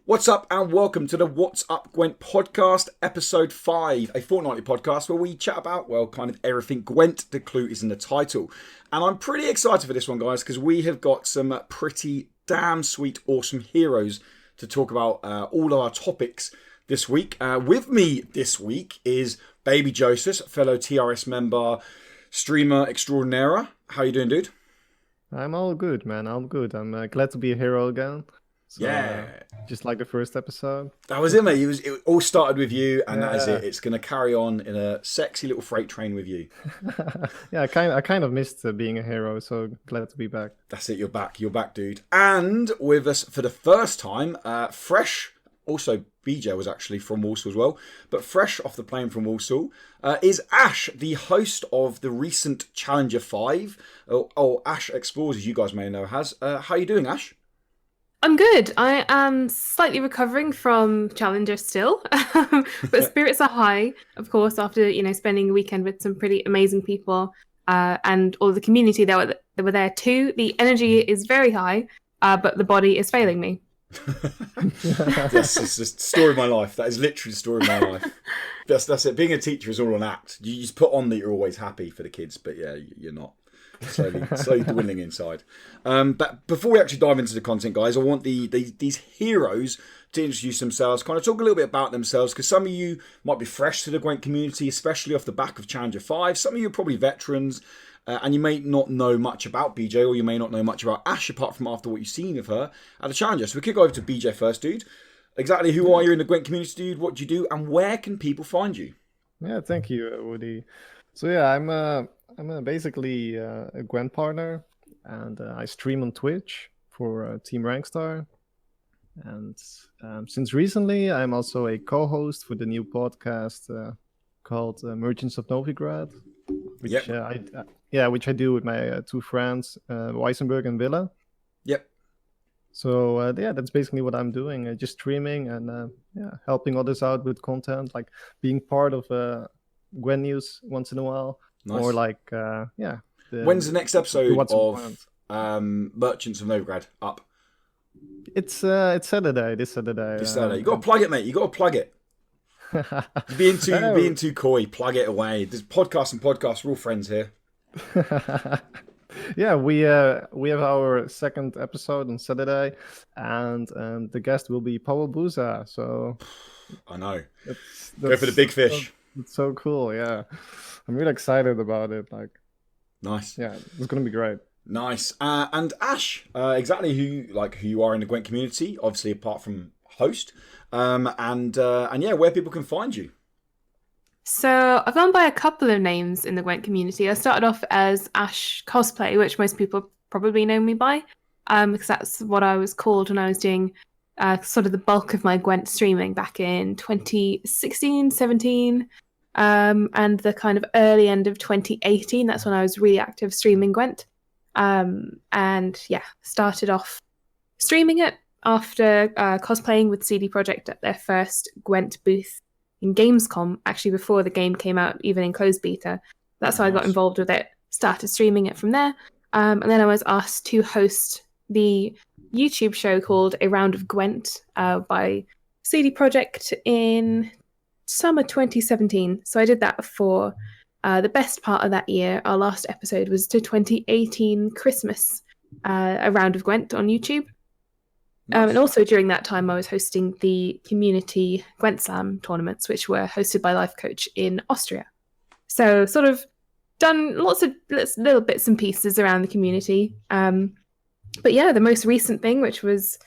What's up and welcome to the What's Up Gwent podcast, episode 5, a fortnightly podcast where we chat about, well, kind of everything Gwent. The clue is in the title. And I'm pretty excited for this one, guys, because we have got some pretty damn sweet, awesome heroes to talk about all of our topics this week. With me this week is Babyjosus, fellow TRS member, streamer extraordinaire. How you doing, dude? I'm all good, man. I'm good. I'm glad to be a hero again. So, Yeah. Just like the first episode. That was it, mate. It all started with you, and that is Yeah. it. It's going to carry on in a sexy little freight train with you. Yeah, I kind of missed being a hero, so glad to be back. That's it. You're back. You're back, dude. And with us for the first time, fresh. Also, BJ was actually from Walsall as well, but fresh off the plane from Walsall is Ash, the host of the recent Challenger 5. Ash Explores, as you guys may know, has. How you doing, Ash? I'm good. I am slightly recovering from Challenger still, but spirits are high, of course, after spending a weekend with some pretty amazing people and all the community that were there too. The energy is very high, but the body is failing me. That's the story of my life. That is literally the story of my life. That's it. Being a teacher is all an act. You just put on that you're always happy for the kids, but yeah, you're not. Slowly dwindling inside. But before we actually dive into the content, guys, I want these heroes to introduce themselves, kind of talk a little bit about themselves, because some of you might be fresh to the Gwent community, especially off the back of Challenger 5. Some of you are probably veterans, and you may not know much about BJ, or you may not know much about Ash, apart from after what you've seen of her at the Challenger. So we could go over to BJ first, dude. Exactly who are you in the Gwent community, dude? What do you do, and where can people find you? Yeah, thank you, Woody. So yeah, I'm basically a Gwent partner, and I stream on Twitch for Team Rankstars. And since recently, I'm also a co-host for the new podcast called Merchants of Novigrad, which which I do with my two friends, Weissenberg and Villa. Yep. So that's basically what I'm doing, just streaming and helping others out with content, like being part of Gwen News once in a while. Nice. Or like, when's the next episode of Merchants of Novigrad up? It's Saturday. This Saturday. This Saturday. You got to plug it, mate. You got to plug it. Being too coy. Plug it away. There's podcasts. We're all friends here. Yeah, we have our second episode on Saturday, and the guest will be Paul Buza. So I know. Go for the big fish. It's so cool. Yeah. I'm really excited about it. Like, nice. Yeah, it's gonna be great. Nice. And Ash, exactly who you are in the Gwent community, obviously apart from host, and where people can find you. So I've gone by a couple of names in the Gwent community. I started off as Ash Cosplay, which most people probably know me by, because that's what I was called when I was doing sort of the bulk of my Gwent streaming back in 2016, 17. And the kind of early end of 2018, that's when I was really active streaming Gwent. Started off streaming it after cosplaying with CD Projekt at their first Gwent booth in Gamescom, actually before the game came out, even in closed beta. That's how I got involved with it, started streaming it from there. And then I was asked to host the YouTube show called A Round of Gwent by CD Projekt in summer 2017. So I did that for the best part of that year. Our last episode was to 2018 Christmas, A Round of Gwent on YouTube. Nice. And also during that time, I was hosting the community Gwent Slam tournaments, which were hosted by Life Coach in Austria. So sort of done lots of little bits and pieces around the community. But yeah, the most recent thing, which was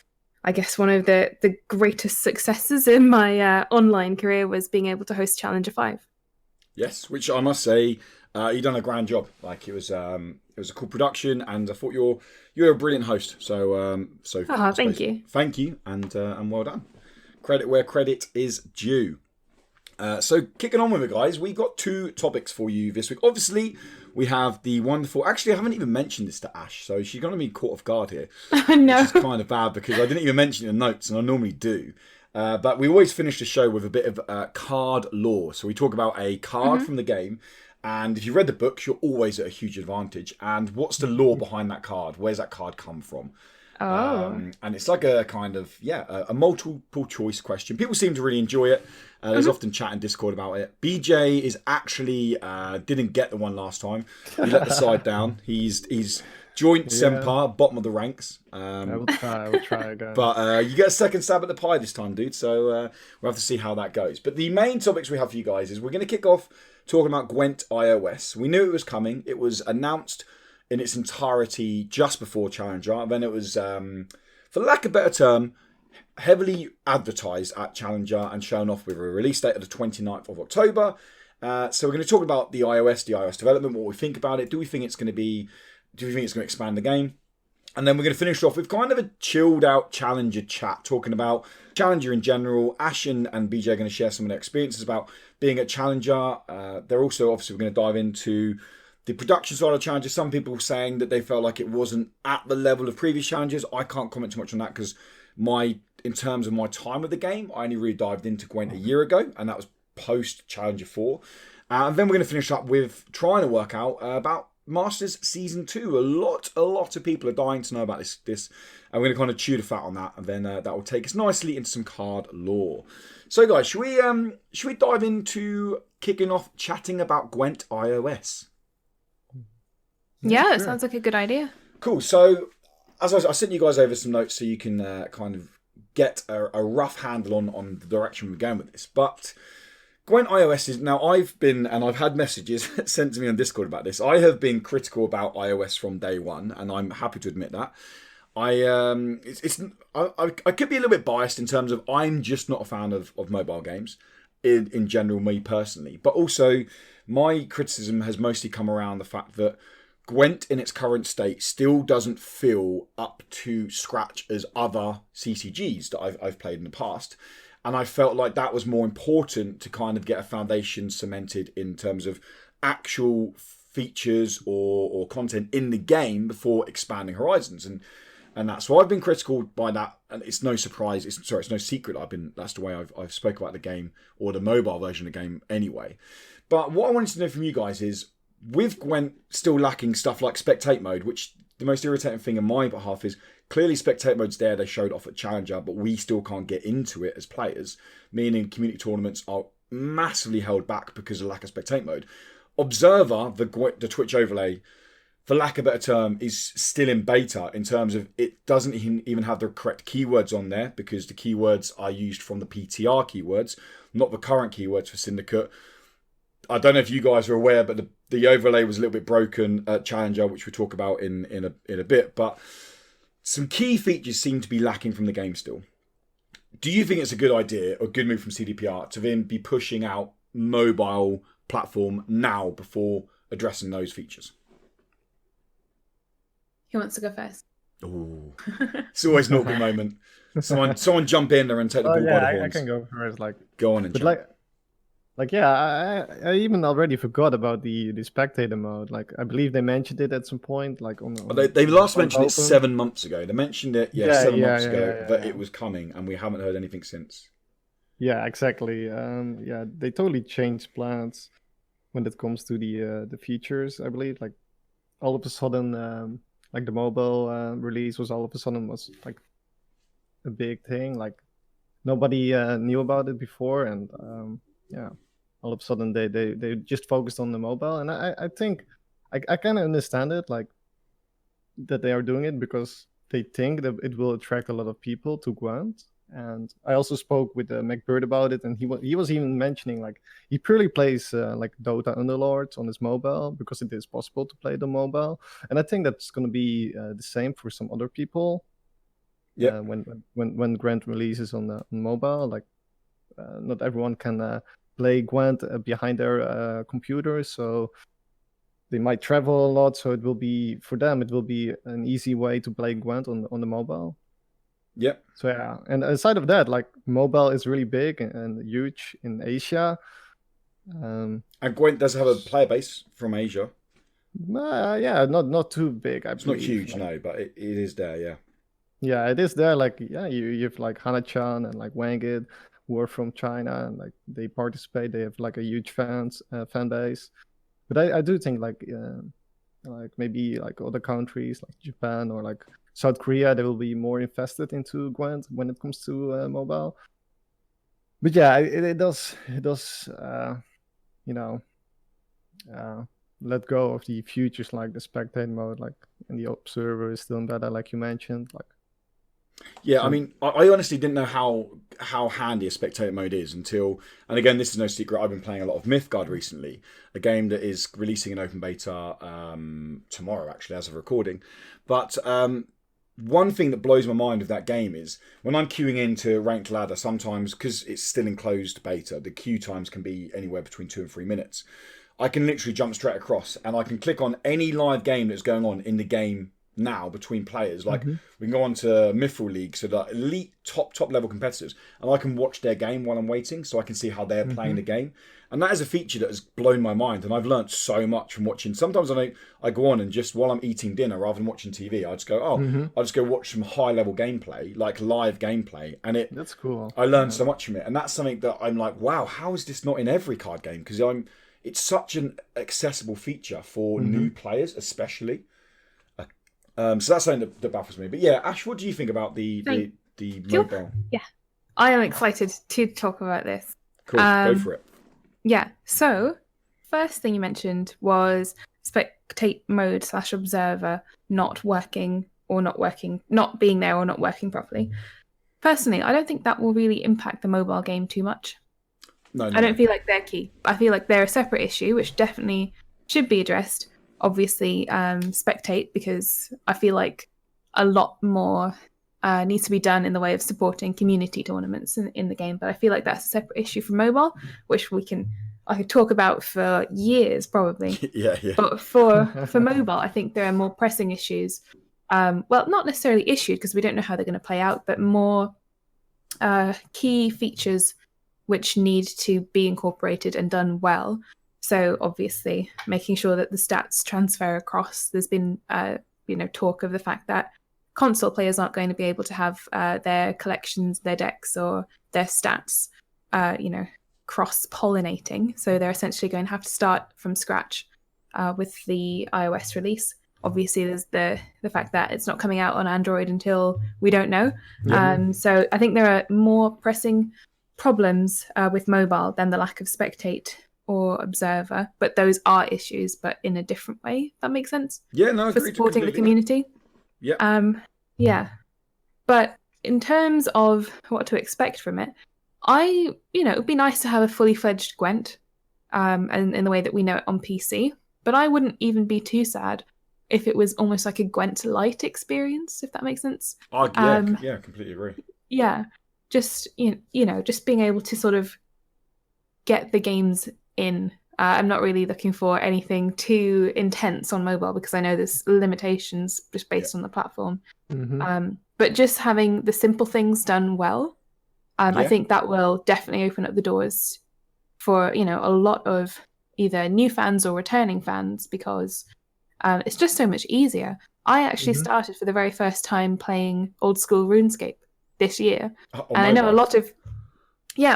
I guess one of the greatest successes in my online career, was being able to host Challenger 5. Yes, which I must say, you've done a grand job. Like it was a cool production, and I thought you're a brilliant host. So thank you, and well done. Credit where credit is due. So kicking on with it, guys, we got 2 topics for you this week. Obviously, we have the wonderful... Actually, I haven't even mentioned this to Ash, so she's going to be caught off guard here. No. Which is kind of bad, because I didn't even mention it in the notes, and I normally do. But we always finish the show with a bit of card lore. So we talk about a card from the game, and if you've read the books, you're always at a huge advantage. And what's the lore behind that card? Where's that card come from? Oh. And it's like a kind of, a multiple choice question. People seem to really enjoy it. There's often chat in Discord about it. BJ is actually didn't get the one last time. He let the side down. He's joint Sempar, bottom of the ranks. I will try again. But you get a second stab at the pie this time, dude. So we'll have to see how that goes. But the main topics we have for you guys is we're going to kick off talking about Gwent iOS. We knew it was coming. It was announced in its entirety just before Challenger. And then it was, for lack of a better term, heavily advertised at Challenger and shown off with a release date of the 29th of October. So we're going to talk about the iOS development, what we think about it. Do we think it's going to expand the game? And then we're going to finish off with kind of a chilled out Challenger chat, talking about Challenger in general. Ash and BJ are going to share some of their experiences about being at Challenger. They're also, obviously, we're going to dive into the production side of Challenger. Some people saying that they felt like it wasn't at the level of previous Challengers. I can't comment too much on that because in terms of my time with the game, I only really dived into Gwent a year ago, and that was post Challenger 4. And then we're going to finish up with trying to work out about Masters Season 2. A lot of people are dying to know about this, and we're going to kind of chew the fat on that, and then that will take us nicely into some card lore. So guys, should we dive into kicking off chatting about Gwent iOS? Yeah, it sounds like a good idea. Cool. So, as I sent you guys over some notes so you can kind of get a rough handle on the direction we're going with this. But Gwent iOS is now. I've had messages sent to me on Discord about this. I have been critical about iOS from day one, and I'm happy to admit that. I could be a little bit biased in terms of I'm just not a fan of mobile games in general, me personally. But also, my criticism has mostly come around the fact that Gwent in its current state still doesn't feel up to scratch as other CCGs that I've played in the past. And I felt like that was more important to kind of get a foundation cemented in terms of actual features or content in the game before expanding horizons. And that's so I've been critical by that, and it's no surprise. It's no secret. That's the way I've spoke about the game or the mobile version of the game anyway. But what I wanted to know from you guys is, with Gwent still lacking stuff like spectate mode, which the most irritating thing on my behalf is clearly spectate mode's there, they showed off at Challenger, but we still can't get into it as players, meaning community tournaments are massively held back because of lack of spectate mode. Observer, the Twitch overlay, for lack of a better term, is still in beta in terms of it doesn't even have the correct keywords on there because the keywords are used from the PTR keywords, not the current keywords for Syndicate. I don't know if you guys are aware, but the overlay was a little bit broken at Challenger, which we'll talk about in a bit. But some key features seem to be lacking from the game still. Do you think it's a good idea or good move from CDPR to then be pushing out mobile platform now before addressing those features? Who wants to go first? Oh, it's always an awkward moment. Someone jump in there and take the ball by the horns. I can go first. Go on and jump. I even already forgot about the spectator mode. Like, I believe they mentioned it at some point. Like they last mentioned it 7 months ago. They mentioned it 7 months ago that it was coming, and we haven't heard anything since. Yeah, exactly. They totally changed plans when it comes to the features. I believe like all of a sudden, like the mobile release was like a big thing. Like nobody knew about it before, and all of a sudden they just focused on the mobile. And I think I kind of understand it, like that they are doing it because they think that it will attract a lot of people to Gwent. And I also spoke with McBird about it, and he was even mentioning like he purely plays like Dota Underlords on his mobile because it is possible to play the mobile. And I think that's going to be the same for some other people. Yeah. When Gwent releases on mobile, like not everyone can play Gwent behind their computer, so they might travel a lot. So it will be an easy way to play Gwent on the mobile. Yep. So yeah, and aside of that, like mobile is really big and huge in Asia. And Gwent does have a player base from Asia. Not too big. It's not huge, no, but it is there. Yeah. Yeah, it is there. Like, you have like Hana-chan and like Wangit, who are from China, and like they participate. They have like a huge fan base. But I do think like maybe like other countries like Japan or like South Korea, they will be more invested into Gwent when it comes to mobile. But yeah, it does let go of the features like the spectate mode, like, and the observer is still better, like you mentioned. Like, yeah, I mean, I honestly didn't know how handy a spectator mode is until, and again, this is no secret, I've been playing a lot of Mythgard recently, a game that is releasing an open beta tomorrow, actually, as of recording. But one thing that blows my mind of that game is when I'm queuing into ranked ladder, sometimes, because it's still in closed beta, the queue times can be anywhere between 2 and 3 minutes. I can literally jump straight across and I can click on any live game that's going on in the game now between players. Like we can go on to Mithril League, so the elite top level competitors, and I can watch their game while I'm waiting, so I can see how they're playing the game. And that is a feature that has blown my mind, and I've learnt so much from watching. Sometimes I go on and just while I'm eating dinner, rather than watching TV, I just go, I'll just go watch some high level gameplay, like live gameplay, and that's cool. I learned so much from it, and that's something that I'm like, wow, how is this not in every card game? Because it's such an accessible feature for new players, especially. So that's something that baffles me. But yeah, Ash, what do you think about the mobile? Yeah, I am excited to talk about this. Cool, go for it. Yeah, so first thing you mentioned was spectate mode / observer not working or not being there or not working properly. Personally, I don't think that will really impact the mobile game too much. No. I don't feel like they're key. I feel like they're a separate issue, which definitely should be addressed. Obviously, spectate, because I feel like a lot more needs to be done in the way of supporting community tournaments in the game. But I feel like that's a separate issue for mobile, which I could talk about for years probably. yeah. But for mobile, I think there are more pressing issues. Well, not necessarily issues because we don't know how they're going to play out, but more key features which need to be incorporated and done well. So obviously making sure that the stats transfer across. There's been talk of the fact that console players aren't going to be able to have their collections, their decks, or their stats cross-pollinating. So they're essentially going to have to start from scratch with the iOS release. Obviously, there's the fact that it's not coming out on Android until we don't know. So I think there are more pressing problems with mobile than the lack of spectate or observer, but those are issues, but in a different way. If that makes sense. Yeah, no, for supporting the community. Yeah. But in terms of what to expect from it, it would be nice to have a fully fledged Gwent, and in the way that we know it on PC. But I wouldn't even be too sad if it was almost like a Gwent Lite experience, if that makes sense. Yeah, completely agree. Yeah, just just being able to sort of get the games in. I'm not really looking for anything too intense on mobile because I know there's limitations just based on the platform. But just having the simple things done well, I think that will definitely open up the doors for a lot of either new fans or returning fans because it's just so much easier. I actually started for the very first time playing old school RuneScape this year, and I know a lot of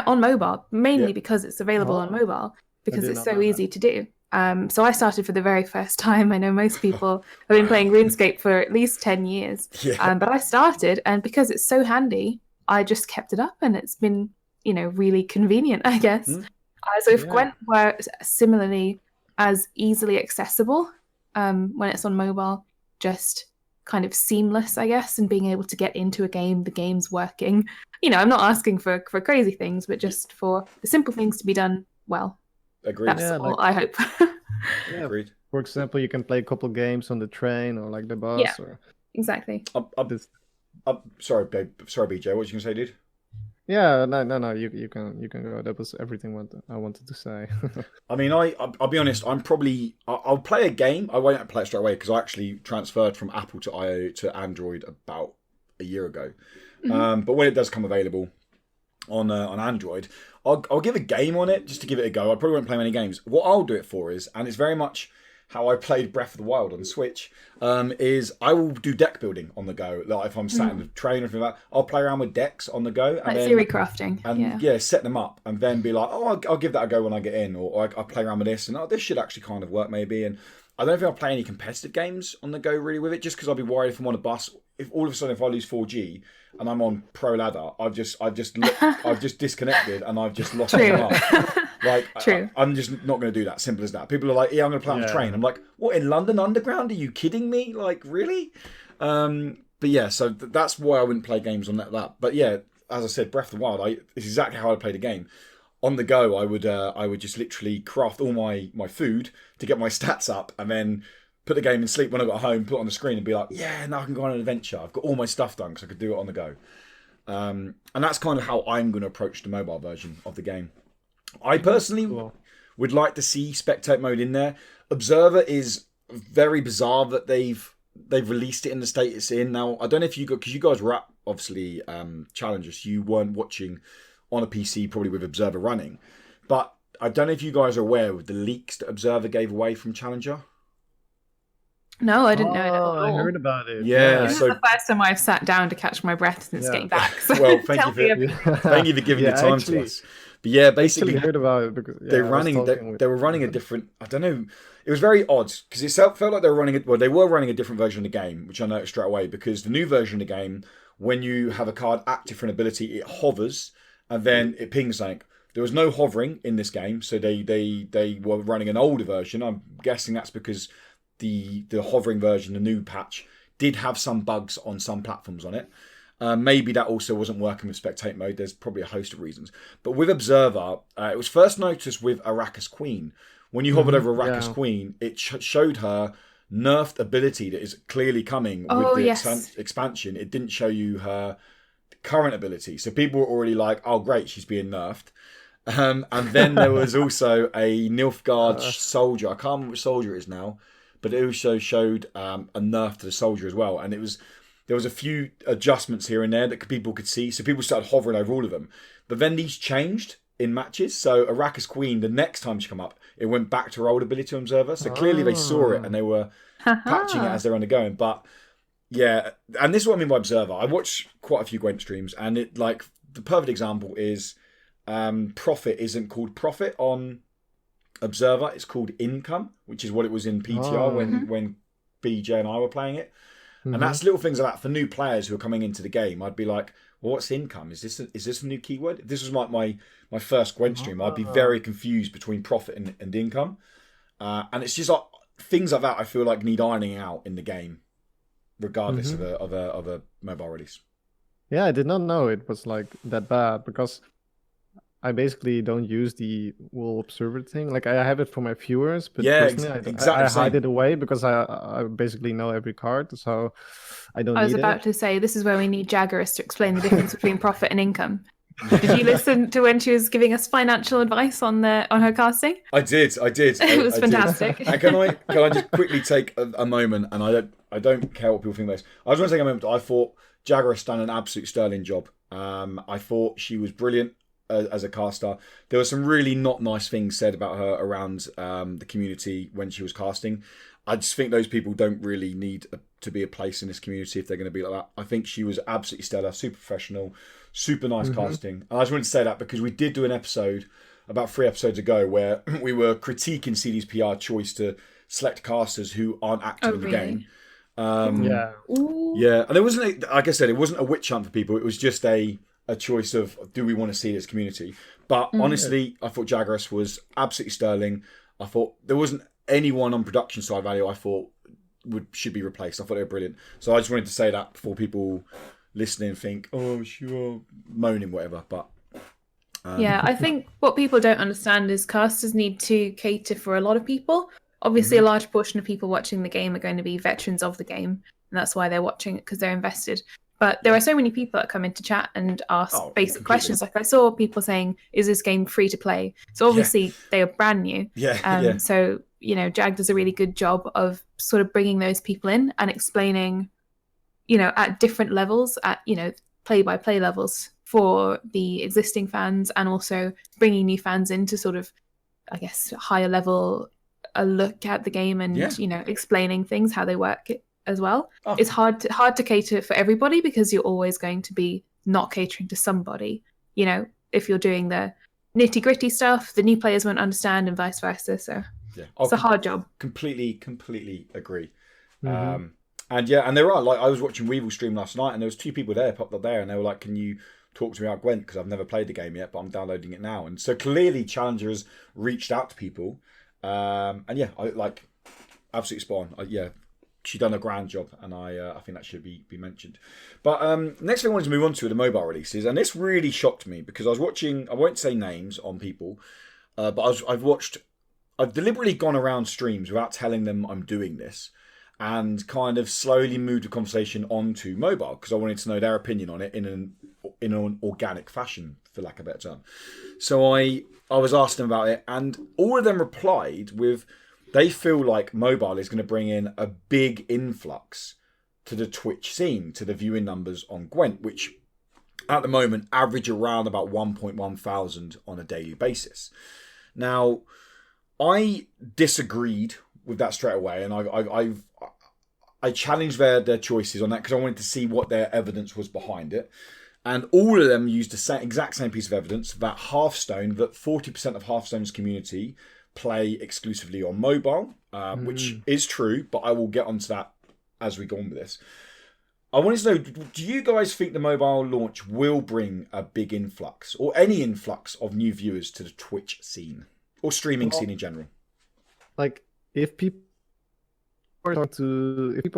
on mobile, mainly because it's available on mobile because it's so easy to do. So I started for the very first time. I know most people have been playing RuneScape for at least 10 years, but I started, and because it's so handy, I just kept it up, and it's been really convenient, I guess. So if Gwent were similarly as easily accessible when it's on mobile, just kind of seamless, I guess, and being able to get into a game, the game's working. I'm not asking for crazy things, but just for the simple things to be done well. Agreed. That's all I hope. Agreed. For example, you can play a couple games on the train or like the bus. Yeah, or... exactly. Sorry, babe. Sorry, BJ. What was you gonna say, dude? Yeah, no. You can go. That was everything what I wanted to say. I mean, I'll be honest. I'll play a game. I won't play it straight away because I actually transferred from Apple to Android about a year ago. But when it does come available on Android, I'll give a game on it just to give it a go. I probably won't play many games. What I'll do it for is, and it's very much how I played Breath of the Wild on Switch, is I will do deck building on the go. Like if I'm sat in the train or anything like that, I'll play around with decks on the go. And like theory crafting. And set them up and then be like, I'll give that a go when I get in. Or I'll play around with this and this should actually kind of work maybe. And I don't think I'll play any competitive games on the go really with it, just because I'll be worried if I'm on a bus. If all of a sudden if I lose 4G and I'm on pro ladder, I've just disconnected and I've just lost my mind. Like, True. I'm just not going to do that. Simple as that. People are like, yeah, I'm going to play on the train. I'm like, what, in London Underground? Are you kidding me? Like, really? But yeah, so that's why I wouldn't play games on that. But yeah, as I said, Breath of the Wild, it's exactly how I play the game. On the go, I would just literally craft all my food to get my stats up, and then put the game in sleep when I got home, put it on the screen, and be like, yeah, now I can go on an adventure. I've got all my stuff done because I could do it on the go. And that's kind of how I'm going to approach the mobile version of the game. I personally would like to see spectate mode in there. Observer is very bizarre that they've released it in the state it's in. Now, I don't know if you got, because you guys were obviously challengers, you weren't watching on a PC probably with Observer running, but I don't know if you guys are aware of the leaks that Observer gave away from Challenger. No, I didn't know that at all. I heard about it. Yeah, This is the first time I've sat down to catch my breath since getting back. So well, thank you for giving the time to us. But yeah, basically, heard about it because they were running a different. I don't know. It was very odd because it felt like they were running. They were running a different version of the game, which I noticed straight away. Because the new version of the game, when you have a card active for an ability, it hovers and then it pings something. There was no hovering in this game, so they were running an older version. I'm guessing that's because the hovering version, the new patch, did have some bugs on some platforms on it. Maybe that also wasn't working with spectate mode. There's probably a host of reasons. But with Observer, it was first noticed with Arrakis Queen. When you hovered over Arrakis Queen, it showed her nerfed ability that is clearly coming with the expansion. It didn't show you her current ability. So people were already like, oh, great, she's being nerfed. And then there was also a Nilfgaard soldier. I can't remember which soldier it is now. But it also showed a nerf to the soldier as well. And there was a few adjustments here and there that people could see. So people started hovering over all of them. But then these changed in matches. So Arrakis Queen, the next time she come up, it went back to her old ability Observer. So clearly they saw it and they were patching it as they're undergoing. But yeah, and this is what I mean by Observer. I watched quite a few Gwent streams, and it, like, the perfect example is Profit isn't called Profit on Observer. It's called Income, which is what it was in PTR when BJ and I were playing it. And that's little things like that for new players who are coming into the game. I'd be like, well, what's income? Is this a new keyword? If this was like my first Gwent stream, I'd be very confused between profit and income. And it's just like things like that I feel like need ironing out in the game, regardless of a mobile release. Yeah, I did not know it was like that bad because I basically don't use the wool observer thing. Like, I have it for my viewers, but personally, I hide it away because I basically know every card, so I don't need it. I was about to say, this is where we need Jaggeris to explain the difference between profit and income. Did you listen to when she was giving us financial advice on her casting? I did. It was fantastic. And can I just quickly take a moment? And I don't care what people think of this. I just want to take a moment. I thought Jaggeris done an absolute sterling job. I thought she was brilliant as a caster. There were some really not nice things said about her around the community when she was casting. I just think those people don't really need to be a place in this community if they're going to be like that. I think she was absolutely stellar, super professional, super nice casting. And I just wanted to say that because we did do an episode about 3 episodes ago where we were critiquing CD's PR choice to select casters who aren't active in the game. Yeah. And it wasn't, like I said, it wasn't a witch hunt for people. It was just a choice of, do we want to see this community? But honestly, I thought Jaggeris was absolutely sterling. I thought there wasn't anyone on production side value I thought should be replaced. I thought they were brilliant. So I just wanted to say that before people listening think, oh, sure, moaning, whatever. But yeah, I think what people don't understand is casters need to cater for a lot of people. Obviously, a large portion of people watching the game are going to be veterans of the game, and that's why they're watching it, because they're invested. But there are so many people that come into chat and ask basic questions. Like, I saw people saying, is this game free to play? So obviously they are brand new. So, Jag does a really good job of sort of bringing those people in and explaining, at different levels, at, play-by-play levels for the existing fans, and also bringing new fans in to sort of, I guess, higher level a look at the game and, explaining things, how they work as well. It's hard to cater for everybody because you're always going to be not catering to somebody. If you're doing the nitty gritty stuff, the new players won't understand, and vice versa. So Yeah, It's a hard job. Completely agree. Mm-hmm. And yeah, and there are, like, I was watching Weevil stream last night, and there was 2 people there popped up there, and they were like, "Can you talk to me about Gwent? Because I've never played the game yet, but I'm downloading it now." And so clearly, Challenger has reached out to people. And yeah, I like absolutely spot on. Yeah, she done a grand job, and I think that should be mentioned. But next thing I wanted to move on to are the mobile releases, and this really shocked me because I was watching. I won't say names on people, but I've deliberately gone around streams without telling them I'm doing this, and kind of slowly moved the conversation onto mobile because I wanted to know their opinion on it in an organic fashion, for lack of a better term. So I was asking them about it, and all of them replied with they feel like mobile is going to bring in a big influx to the Twitch scene, to the viewing numbers on Gwent, which at the moment average around about 1.1 thousand on a daily basis. Now, I disagreed with that straight away, and I challenged their choices on that because I wanted to see what their evidence was behind it. And all of them used the exact same piece of evidence that 40% of Hearthstone's community play exclusively on mobile, which is true, but I will get onto that as we go on with this. I wanted to know, do you guys think the mobile launch will bring a big influx or any influx of new viewers to the Twitch scene or streaming scene in general? Like, if people are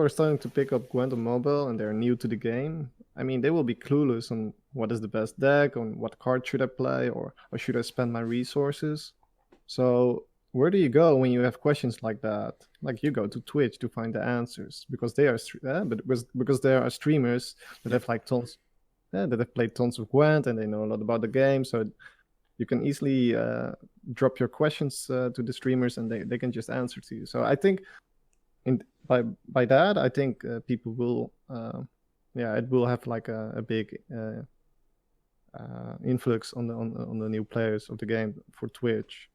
starting to pick up Gwent on mobile and they're new to the game, I mean, they will be clueless on what is the best deck, on what card should I play, or should I spend my resources. So where do you go when you have questions like that? Like, you go to Twitch to find the answers because they are, because there are streamers that have like tons, that have played tons of Gwent and they know a lot about the game. So you can easily drop your questions to the streamers and they can just answer to you. So I think by that, I think people will, it will have like a big influx on the new players of the game for Twitch.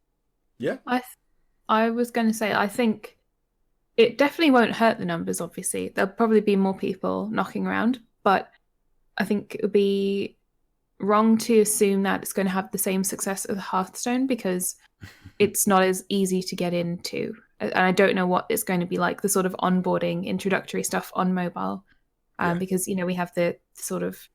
Yeah, I was going to say, I think it definitely won't hurt the numbers. Obviously, there'll probably be more people knocking around, but I think it would be wrong to assume that it's going to have the same success as Hearthstone because it's not as easy to get into, and I don't know what it's going to be like, the sort of onboarding, introductory stuff on mobile, because we have the sort of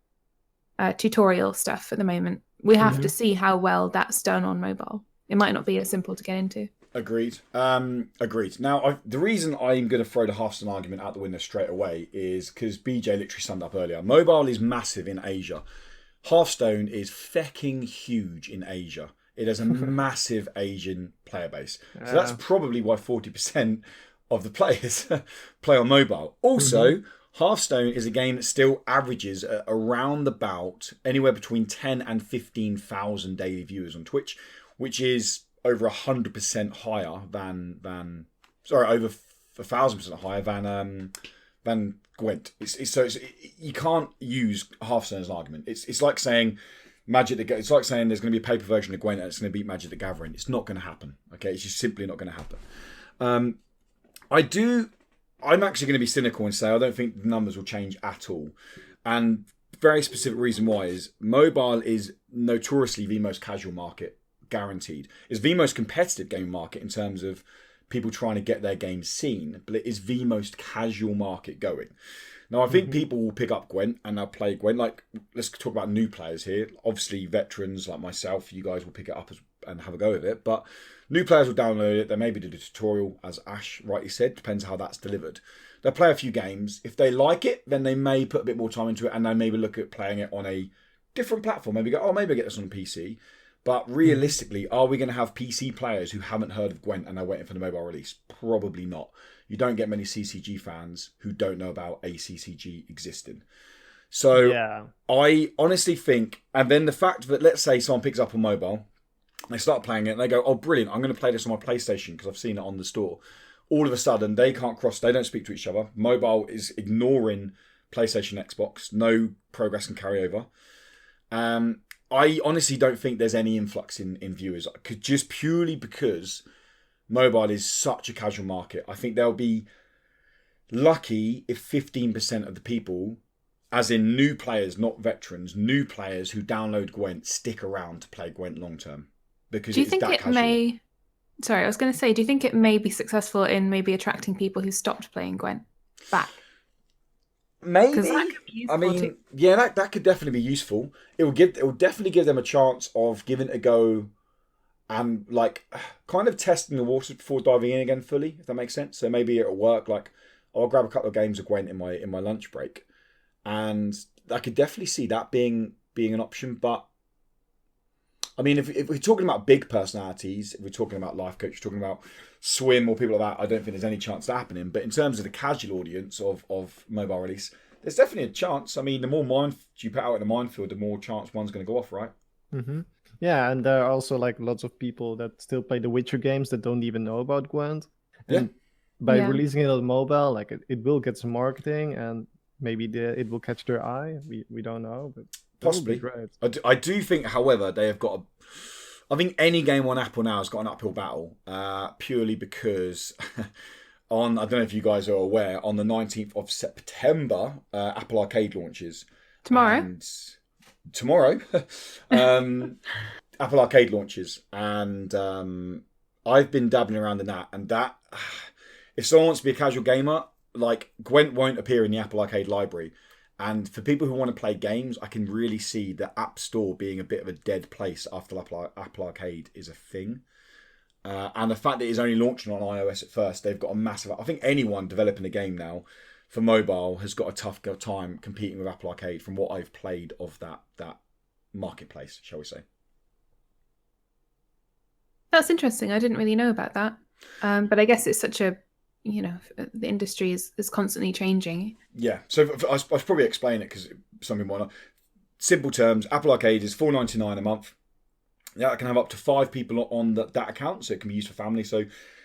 tutorial stuff at the moment. We have to see how well that's done on mobile. It might not be as simple to get into. Agreed. Agreed. Now, the reason I'm going to throw the Hearthstone argument out the window straight away is because BJ literally summed up earlier. Mobile is massive in Asia. Hearthstone is fecking huge in Asia. It has a massive Asian player base. So that's probably why 40% of the players play on mobile. Also, Hearthstone is a game that still averages at around about anywhere between 10 and 15,000 daily viewers on Twitch, which is over 100% higher than over 1,000% higher than Gwent. You can't use Hearthstone as an argument. It's like saying it's like saying there's going to be a paper version of Gwent and it's going to beat Magic the Gathering. It's not going to happen. Okay, it's just simply not going to happen. I'm actually going to be cynical and say I don't think the numbers will change at all. And very specific reason why is mobile is notoriously the most casual market, guaranteed. It's the most competitive game market in terms of people trying to get their games seen, but it is the most casual market going. Now, I think people will pick up Gwent and they'll play Gwent. Like, let's talk about new players here. Obviously, veterans like myself, you guys will pick it up and have a go with it. But new players will download it. They maybe do the tutorial, as Ash rightly said. Depends how that's delivered. They'll play a few games. If they like it, then they may put a bit more time into it and they maybe look at playing it on a different platform. Maybe go, maybe I get this on PC. But realistically, are we going to have PC players who haven't heard of Gwent and are waiting for the mobile release? Probably not. You don't get many CCG fans who don't know about a CCG existing. So I honestly think, and then the fact that, let's say someone picks up on mobile, they start playing it and they go, oh, brilliant, I'm going to play this on my PlayStation because I've seen it on the store. All of a sudden, they don't speak to each other. Mobile is ignoring PlayStation, Xbox. No progress can carry over. I honestly don't think there's any influx in viewers, just purely because mobile is such a casual market. I think they'll be lucky if 15% of the people, as in new players, not veterans, new players who download Gwent stick around to play Gwent long term. Because do you think it may Sorry, I was going to say, do you think it may be successful in maybe attracting people who stopped playing Gwent back? Maybe. That could be I useful mean, too. yeah, that could definitely be useful. It will definitely give them a chance of giving it a go and like kind of testing the waters before diving in again fully, if that makes sense. So maybe it'll work. Like I'll grab a couple of games of Gwent in my lunch break, and I could definitely see that being an option. But I mean, if we're talking about big personalities, if we're talking about life coach, we're talking about Swim or people like that, I don't think there's any chance of that happening. But in terms of the casual audience of mobile release, there's definitely a chance. I mean, the more mine you put out in the minefield, the more chance one's going to go off, right? Mm-hmm. Yeah, and there are also like lots of people that still play the Witcher games that don't even know about Gwent. And by releasing it on mobile, like it will get some marketing and maybe it will catch their eye. We don't know, but possibly. Great. I do think, however, they have got. I think any game on Apple now has got an uphill battle, purely because I don't know if you guys are aware, on the 19th of September, Apple Arcade launches. Tomorrow, Apple Arcade launches, and I've been dabbling around in that. And that, if someone wants to be a casual gamer, like Gwent won't appear in the Apple Arcade library. And for people who want to play games, I can really see the App Store being a bit of a dead place after Apple Arcade is a thing. And the fact that it's only launching on iOS at first, they've got a massive... I think anyone developing a game now for mobile has got a tough time competing with Apple Arcade from what I've played of that marketplace, shall we say. That's interesting. I didn't really know about that. But I guess it's such a... the industry is constantly changing. Yeah, so I should probably explain it because some people might not. Simple terms, Apple Arcade is $4.99 a month. Yeah, I can have up to 5 people on that account, so it can be used for family. So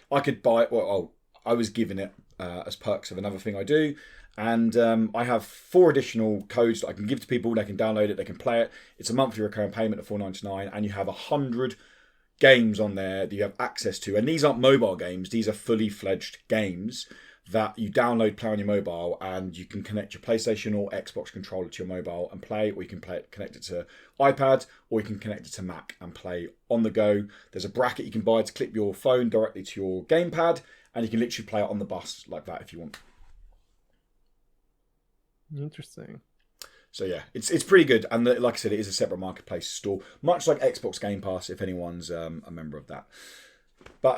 I could buy it. Well, I was given it as perks of another thing I do. And I have 4 additional codes that I can give to people. They can download it, they can play it. It's a monthly recurring payment of $4.99, and you have 100 games on there that you have access to. And these aren't mobile games, these are fully fledged games that you download, play on your mobile, and you can connect your PlayStation or Xbox controller to your mobile and play, or you can connect it to iPad, or you can connect it to Mac and play on the go. There's a bracket you can buy to clip your phone directly to your gamepad, and you can literally play it on the bus like that if you want. Interesting. So yeah, it's pretty good, and like I said, it is a separate marketplace store, much like Xbox Game Pass, if anyone's a member of that. But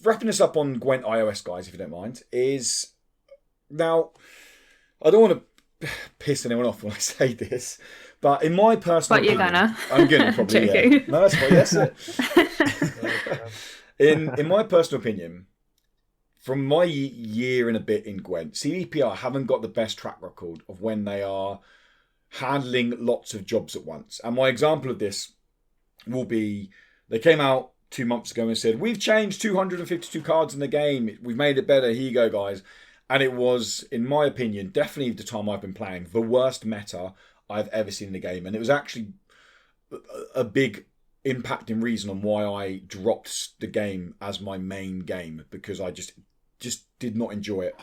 wrapping this up on Gwent iOS, guys, if you don't mind, is now I don't want to piss anyone off when I say this, but in my personal opinion, I'm gonna probably yeah. No, that's fine. That's it. In my personal opinion, from my year and a bit in Gwent, CDPR haven't got the best track record of when they are handling lots of jobs at once. And my example of this will be, they came out 2 months ago and said, we've changed 252 cards in the game. We've made it better. Here you go, guys. And it was, in my opinion, definitely the time I've been playing, the worst meta I've ever seen in the game. And it was actually a big impacting reason on why I dropped the game as my main game, because I just did not enjoy it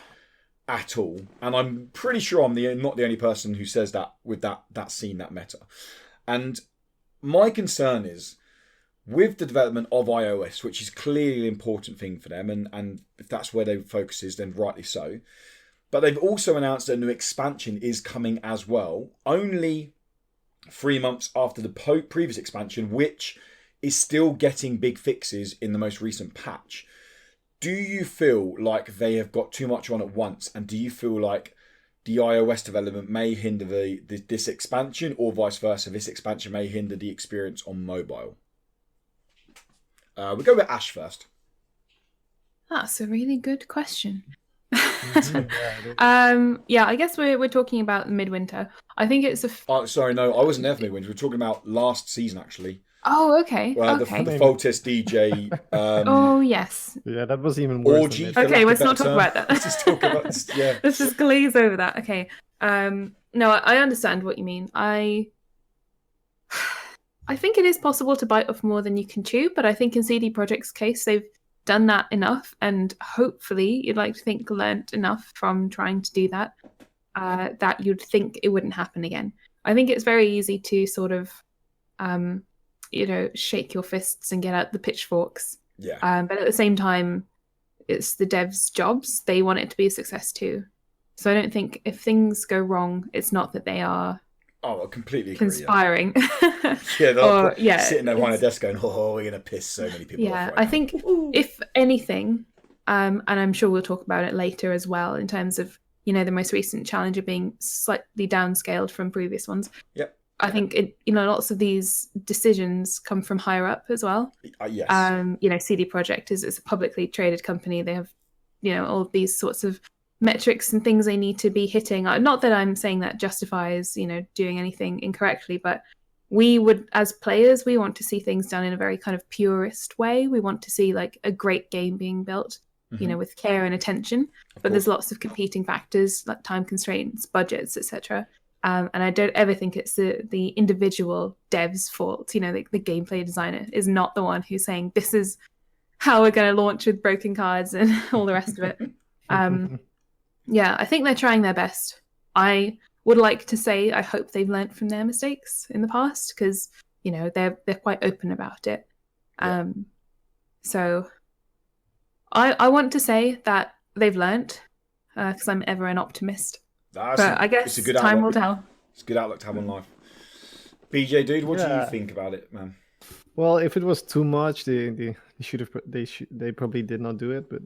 at all. And I'm pretty sure I'm not the only person who says that with that scene, that meta. And my concern is with the development of iOS, which is clearly an important thing for them, and if that's where their focus is, then rightly so. But they've also announced that a new expansion is coming as well, only 3 months after the previous expansion, which is still getting big fixes in the most recent patch. Do you feel like they have got too much on at once? And do you feel like the iOS development may hinder this expansion, or vice versa, this expansion may hinder the experience on mobile? We'll go with Ash first. That's a really good question. Yeah, I guess we're talking about midwinter. I think it's sorry, no, I wasn't there for midwinter. We're talking about last season, actually. Oh, okay. The Faultless DJ. Oh, yes. Yeah, that was even worse. Orgy. Okay, let's not talk about that. Let's just talk about this. Yeah. Let's just glaze over that. Okay. No, I understand what you mean. I think it is possible to bite off more than you can chew, but I think in CD Projekt's case, they've done that enough, and hopefully, you'd like to think learnt enough from trying to do that, that you'd think it wouldn't happen again. I think it's very easy to sort of shake your fists and get out the pitchforks. Yeah. But at the same time, it's the devs' jobs. They want it to be a success too. So I don't think if things go wrong, it's not that they are I completely agree, conspiring. Yeah, sitting there behind a desk going, "Oh, we're going to piss so many people off." Right I now. think if anything, and I'm sure we'll talk about it later as well, in terms of the most recent Challenger being slightly downscaled from previous ones. Yep. I think lots of these decisions come from higher up as well. Yes. CD Projekt is a publicly traded company. They have all of these sorts of metrics and things they need to be hitting. Not that I'm saying that justifies doing anything incorrectly, but we would, as players, we want to see things done in a very kind of purist way. We want to see like a great game being built, with care and attention. But there's lots of competing factors like time constraints, budgets, etc. And I don't ever think it's the individual dev's fault. The gameplay designer is not the one who's saying this is how we're going to launch with broken cards and all the rest of it. Yeah, I think they're trying their best. I would like to say I hope they've learned from their mistakes in the past because they're quite open about it. Yeah. So I want to say that they've learned because I'm ever an optimist. I guess it's a good time outlook. will tell. It's a good outlook to have on life. BJ, dude, what do you think about it, man? Well, if it was too much, they probably did not do it. But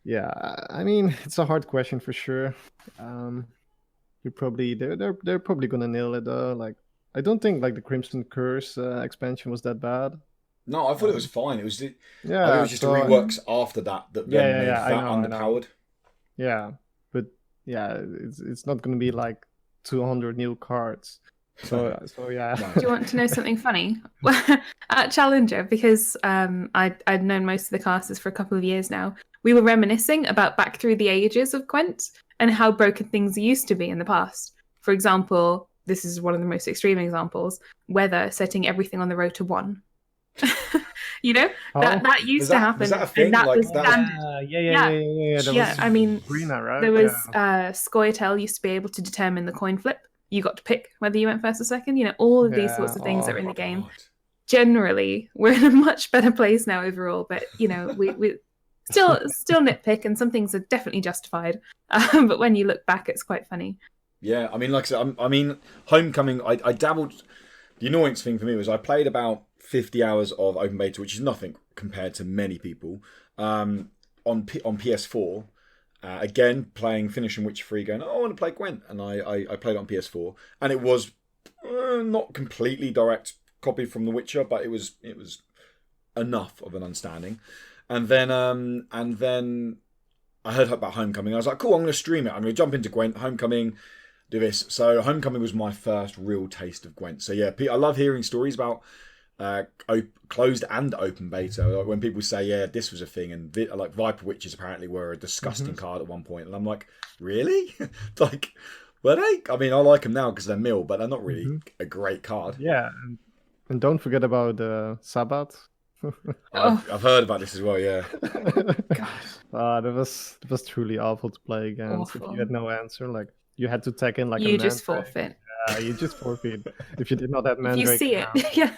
yeah, I mean, it's a hard question for sure. They're probably gonna nail it though. Like, I don't think like the Crimson Curse expansion was that bad. No, I thought it was fine. It was it was just so, reworks after that then made that underpowered. Yeah, but yeah, it's not gonna be like 200 new cards. So yeah. Do you want to know something funny? At Challenger, because I'd known most of the classes for a couple of years now, we were reminiscing about back through the ages of Gwent and how broken things used to be in the past. For example, this is one of the most extreme examples, weather setting everything on the road to 1. That used to happen. Was that a thing? And that like was standard. Yeah. I mean, Greener, right? there was Scoia'tael used to be able to determine the coin flip. You got to pick whether you went first or second. All of these sorts of things that are in the game. God. Generally, we're in a much better place now overall. But we still nitpick, and some things are definitely justified. But when you look back, it's quite funny. Yeah, I mean, like I said, Homecoming. I dabbled. The annoyance thing for me was I played about 50 hours of open beta, which is nothing compared to many people. On PS4. Again, playing Finishing Witcher 3, going, I want to play Gwent. And I played it on PS4. And it was not completely direct copy from The Witcher, but it was enough of an understanding. And then I heard about Homecoming. I was like, cool, I'm going to stream it. I'm going to jump into Gwent, Homecoming, do this. So Homecoming was my first real taste of Gwent. So yeah, I love hearing stories about closed and open beta. Like when people say, yeah, this was a thing, and like Viper Witches apparently were a disgusting card at one point, and I'm like, really? Like, were they? I mean, I like them now because they're mill, but they're not really a great card. Yeah, and don't forget about Sabbath. I've heard about this as well. Yeah. Gosh. That was truly awful to play against. Awful. If you had no answer, like you had to tag in like you a just Mandrake. forfeit. Yeah, you just forfeit if you did not have Mandrake. You see it, yeah.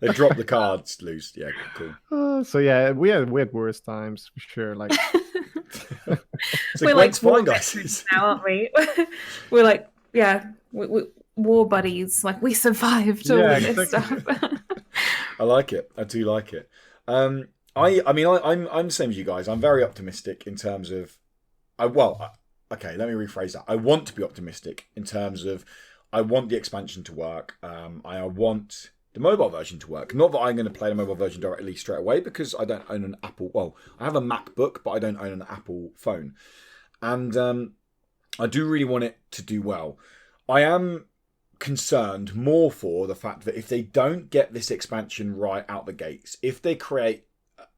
They dropped the cards loose. Yeah, cool. So yeah, we had worse times for sure. Like, so we're Gwent's like fine, guys. now, aren't we? We're like, yeah, we war buddies. Like we survived all of this stuff. I like it. I do like it. I'm the same as you guys. I'm very optimistic in terms of. Okay, let me rephrase that. I want to be optimistic in terms of I want the expansion to work. I want the mobile version to work. Not that I'm going to play the mobile version directly straight away because I don't own an Apple. Well, I have a MacBook, but I don't own an Apple phone. And I do really want it to do well. I am concerned more for the fact that if they don't get this expansion right out the gates, if they create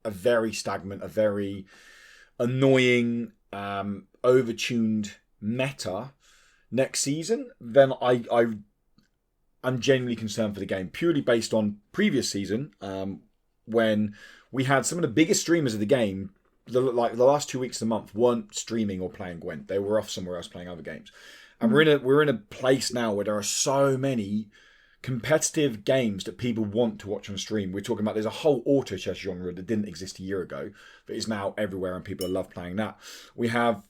a very stagnant, a very annoying, overtuned meta next season, then I'm genuinely concerned for the game, purely based on previous season, when we had some of the biggest streamers of the game, the last 2 weeks of the month, weren't streaming or playing Gwent. They were off somewhere else playing other games. And we're in a place now where there are so many competitive games that people want to watch on stream. We're talking about there's a whole auto chess genre that didn't exist a year ago, but is now everywhere and people love playing that. We have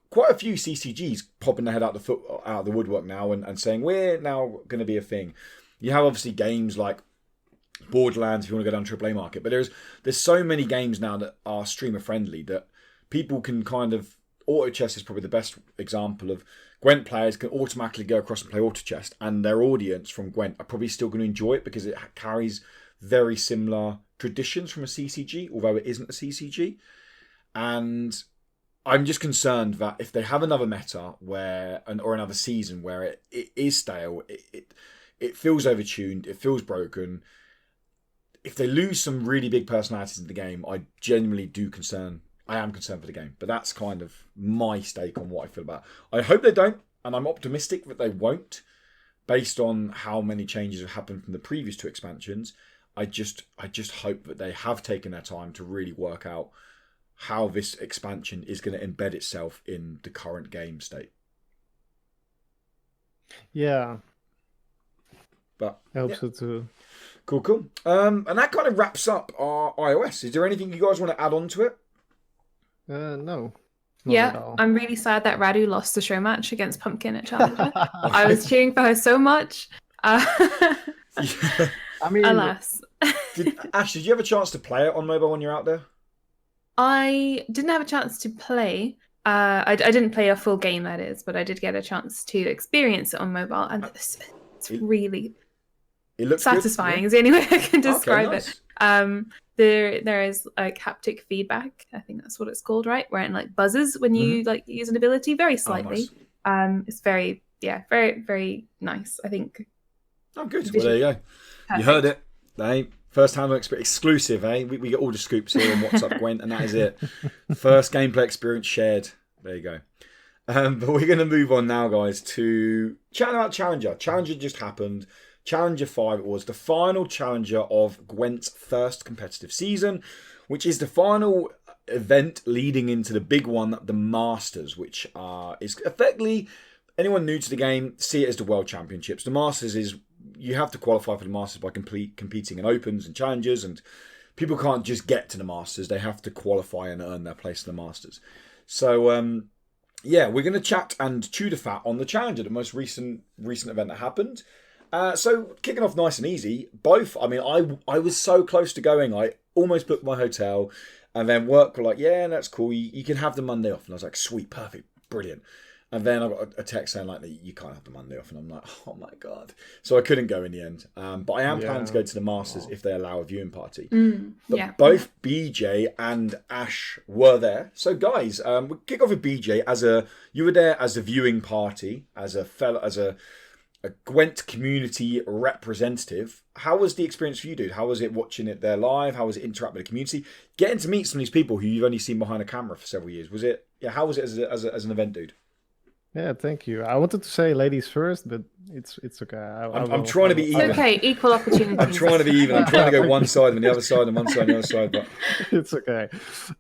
quite a few CCGs popping their head out the woodwork now and saying we're now going to be a thing. You have obviously games like Borderlands if you want to go down AAA market, but there's so many games now that are streamer friendly that people can kind of. Auto chess is probably the best example of Gwent players can automatically go across and play auto chess, and their audience from Gwent are probably still going to enjoy it because it carries very similar traditions from a CCG, although it isn't a CCG. And I'm just concerned that if they have another meta or another season where it is stale, it feels overtuned, it feels broken. If they lose some really big personalities in the game, I am concerned for the game. But that's kind of my stake on what I feel about it. I hope they don't, and I'm optimistic that they won't, based on how many changes have happened from the previous 2 expansions. I just hope that they have taken their time to really work out how this expansion is going to embed itself in the current game state. Yeah. But I hope so too. Cool. And that kind of wraps up our iOS. Is there anything you guys want to add on to it? No. Yeah, I'm really sad that Radu lost the show match against Pumpkin at Challenger. I was cheering for her so much. Yeah. I mean, Alas. Ash, did you have a chance to play it on mobile when you're out there? I didn't have a chance to play. I didn't play a full game, that is, but I did get a chance to experience it on mobile, and it's really It looks satisfying. Good, is the only way I can describe nice. it. There is like haptic feedback. I think that's what it's called, right? Where it like buzzes when you like use an ability, very slightly. Nice. It's very very nice. I think. Oh, good. Well, there you go. Perfect. You heard it. First hand experience, exclusive. We get all the scoops here on What's Up Gwent, and that is it. First gameplay experience shared. There you go. But we're going to move on now, guys, to chatting about Challenger. Challenger just happened. Challenger 5 was the final Challenger of Gwent's first competitive season, which is the final event leading into the big one, the Masters, which is effectively, anyone new to the game, see it as the World Championships. The Masters is, you have to qualify for the Masters by competing in Opens and Challengers, and people can't just get to the Masters. They have to qualify and earn their place in the Masters. So, we're going to chat and chew the fat on the Challenger, the most recent event that happened. So kicking off nice and easy, both. I mean, I was so close to going. I almost booked my hotel, and then work were like, yeah, that's cool. You can have the Monday off, and I was like, sweet, perfect, brilliant. And then I got a text saying like, you can't have the Monday off, and I'm like, oh my god. So I couldn't go in the end. But I am planning to go to the Masters if they allow a viewing party. But both BJ and Ash were there. So guys, we'll kick off with BJ. You were there as a viewing party, as a Gwent community representative. How was the experience for you, dude? How was it watching it there live? How was it interacting with the community? Getting to meet some of these people who you've only seen behind a camera for several years. How was it as an event, dude? Yeah, thank you. I wanted to say ladies first, but it's okay. I'm trying to be even. It's okay, equal opportunity. I'm trying to be even. I'm trying to go one side and the other side and one side and the other side. But it's okay.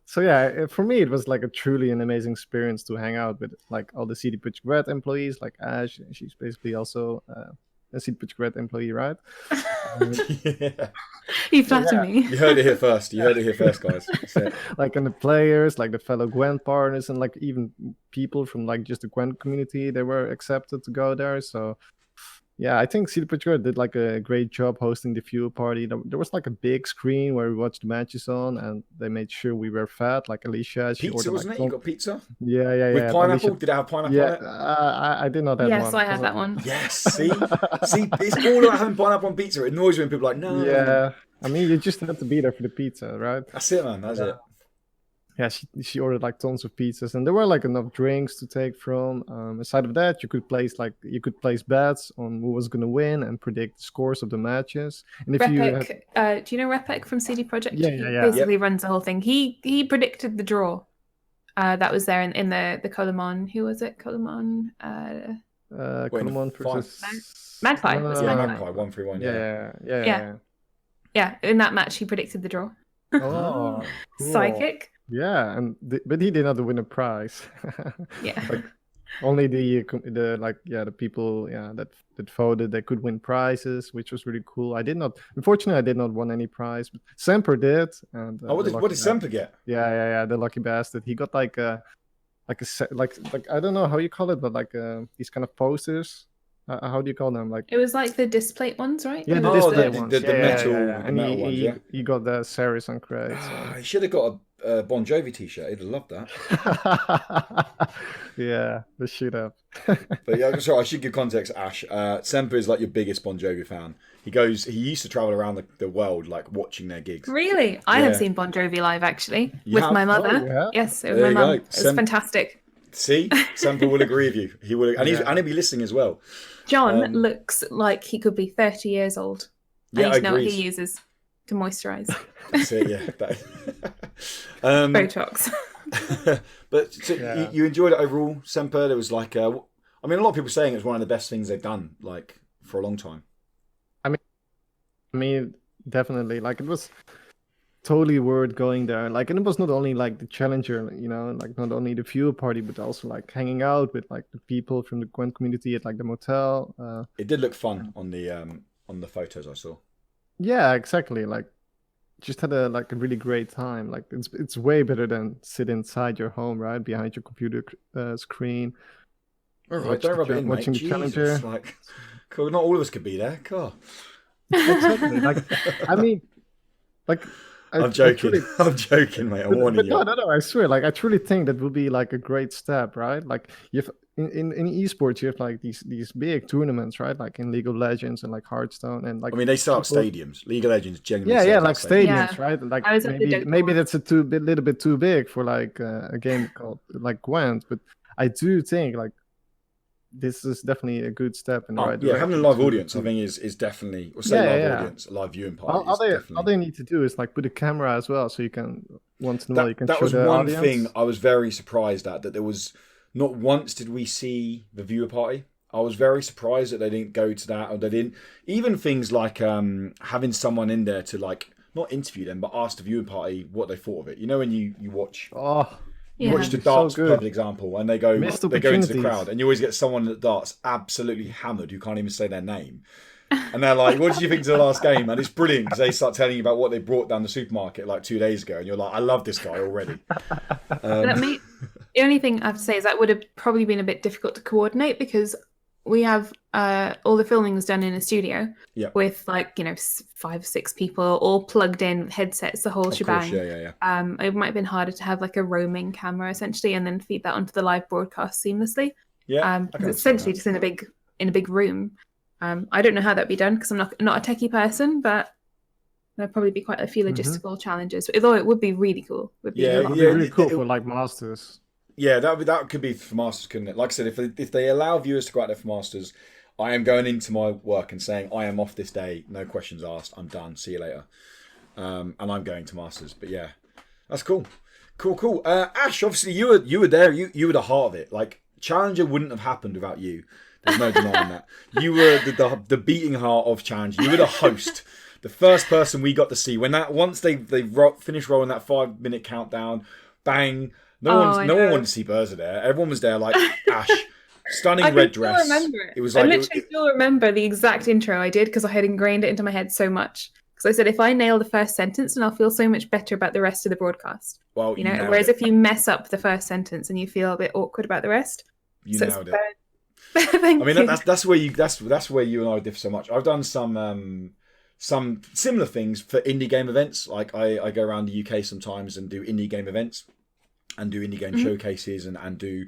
So yeah, for me it was like a truly an amazing experience to hang out with like all the CD Pitch Grad employees, like Ash. She's basically also a CD Pitch Grad employee, right? Yeah. You flatter me. You heard it here first. Guys. Like, and the players, like the fellow Gwent partners, and like even people from like just the Gwent community, they were accepted to go there. So yeah, I think CD Pitch Grad did like a great job hosting the viewer party. There was like a big screen where we watched the matches on, and they made sure we were fed. Like Alicia, she pizza, ordered, wasn't like, it? You got pizza? Yeah. With pineapple? Alicia... Did it have pineapple yeah, on it? I did not have one. Yes, I had that one. Yes, see, it's all about having pineapple on pizza. It annoys when people are like, no. Yeah, I mean, you just have to be there for the pizza, right? That's it, man. That's it. Yeah, she ordered like tons of pizzas, and there were like enough drinks to take from. Aside of that, you could place bets on who was going to win and predict the scores of the matches. And if Repek, you do you know Repek from CD Projekt? Yeah. He basically runs the whole thing. He predicted the draw. That was there in the Colomon. Who was it? Colomon. Colomon versus Magpie. No, Was no, it no, Magpie? 1-3-1. Yeah. In that match, he predicted the draw. Oh, cool. Psychic. Yeah, but he did not win a prize. Yeah. only the people that voted, they could win prizes, which was really cool. Unfortunately, I did not win any prize, but Semper did. And what did Semper get? Yeah, the lucky bastard. He got like I don't know how you call it, but like these kind of posters. How do you call them? Like It was like the display ones, right? yeah, It the was display the- ones. the metal- yeah. the And metal ones, yeah. he got the Ceres on crate. So. He should have got a Bon Jovi t-shirt. He'd have loved that. Yeah, the shit up. But yeah, sorry, I should give context, Ash. Semper is like your biggest Bon Jovi fan. He used to travel around the world like watching their gigs. Really? I Yeah. have seen Bon Jovi live actually You with have? my mother. Oh, you have? Yes, it was There my you mum. go. It was fantastic. See, Semper will agree with you. He will, and Yeah. he'll be listening as well. John looks like he could be 30 years old. Yeah, I need to know what agreed. he uses to moisturize. That's it. Yeah. Botox. But so Yeah. you enjoyed it overall, Semper. There was like, I mean, a lot of people saying it's one of the best things they've done like for a long time. I mean, definitely. Like it was totally worth going there. Like, and it was not only like the Challenger, like not only the viewer party, but also like hanging out with like the people from the Gwent community at like the motel. It did look fun on the photos I saw. Yeah, exactly. Like, just had a really great time. Like, it's way better than sit inside your home, right, behind your computer screen. All right, Watch don't the rub it in, mate. watching the Jesus, Challenger. like, cool, not all of us could be there. Cool. Exactly. Like, I mean, like. I'm joking. I'm joking, mate. I'm warning But you. no, I swear, like I truly think that would be like a great step, right? Like you've in esports, you have like these big tournaments, right? Like in League of Legends and like Hearthstone and like I mean, they set up people- stadiums. League of Legends genuinely. Yeah, sets like up stadiums. stadiums, Yeah. right? Like I was at the Dota maybe one. that's a little bit too big for like a game called like Gwent, but I do think like this is definitely a good step in the right Yeah, direction. having a live to- audience, I think, is definitely. Or say live Yeah. audience, a live viewing party. All is they definitely... need to do is like put a camera as well, so you can once in a while you can that show was the one audience. thing I was very surprised at, that there was not once did we see the viewer party. I was very surprised that they didn't go to that, or they didn't even things like having someone in there to like not interview them but ask the viewing party what they thought of it. You know, when you watch Oh, you Yeah. watch the So darts good. perfect example, and they go Missed into the opportunities. crowd, and you always get someone at darts absolutely hammered who can't even say their name. And they're like, what did you think of the last game? And it's brilliant because they start telling you about what they brought down the supermarket like 2 days ago. And you're like, I love this guy already. The only thing I have to say is that would have probably been a bit difficult to coordinate because we have all the filming was done in a studio Yeah. with 5 or 6 people all plugged in with headsets, the whole Of shebang. course, yeah. It might have been harder to have like a roaming camera essentially and then feed that onto the live broadcast seamlessly. Yeah. I Because can it's essentially understand just in a big room. I don't know how that'd be done because I'm not a techie person, but there'd probably be quite a few logistical challenges. Although it would be really cool. Would be Yeah, a lot of It'd be fun. really cool for like Masters. Yeah, that could be for Masters, couldn't it? Like I said, if they allow viewers to go out there for Masters, I am going into my work and saying I am off this day, no questions asked, I'm done, see you later. And I'm going to Masters. But yeah, that's cool. Cool. Ash, obviously you were there, you were the heart of it. Like Challenger wouldn't have happened without you. There's no denying that. You were the beating heart of Challenger. You were the host. The first person we got to see when once they finished rolling that 5-minute countdown, bang. No one wanted to see Berza there. Everyone was there like Ash, stunning I red can dress. still remember it. It was I like literally still remember the exact intro I did because I had ingrained it into my head so much. Because I said, if I nail the first sentence, then I'll feel so much better about the rest of the broadcast. well, You know, nailed whereas it. if you mess up the first sentence and you feel a bit awkward about the rest, You so it's nailed it. very- Thank I mean, you. that's where you and I differ so much. I've done some similar things for indie game events. Like I go around the UK sometimes and do indie game events and do indie game showcases and do.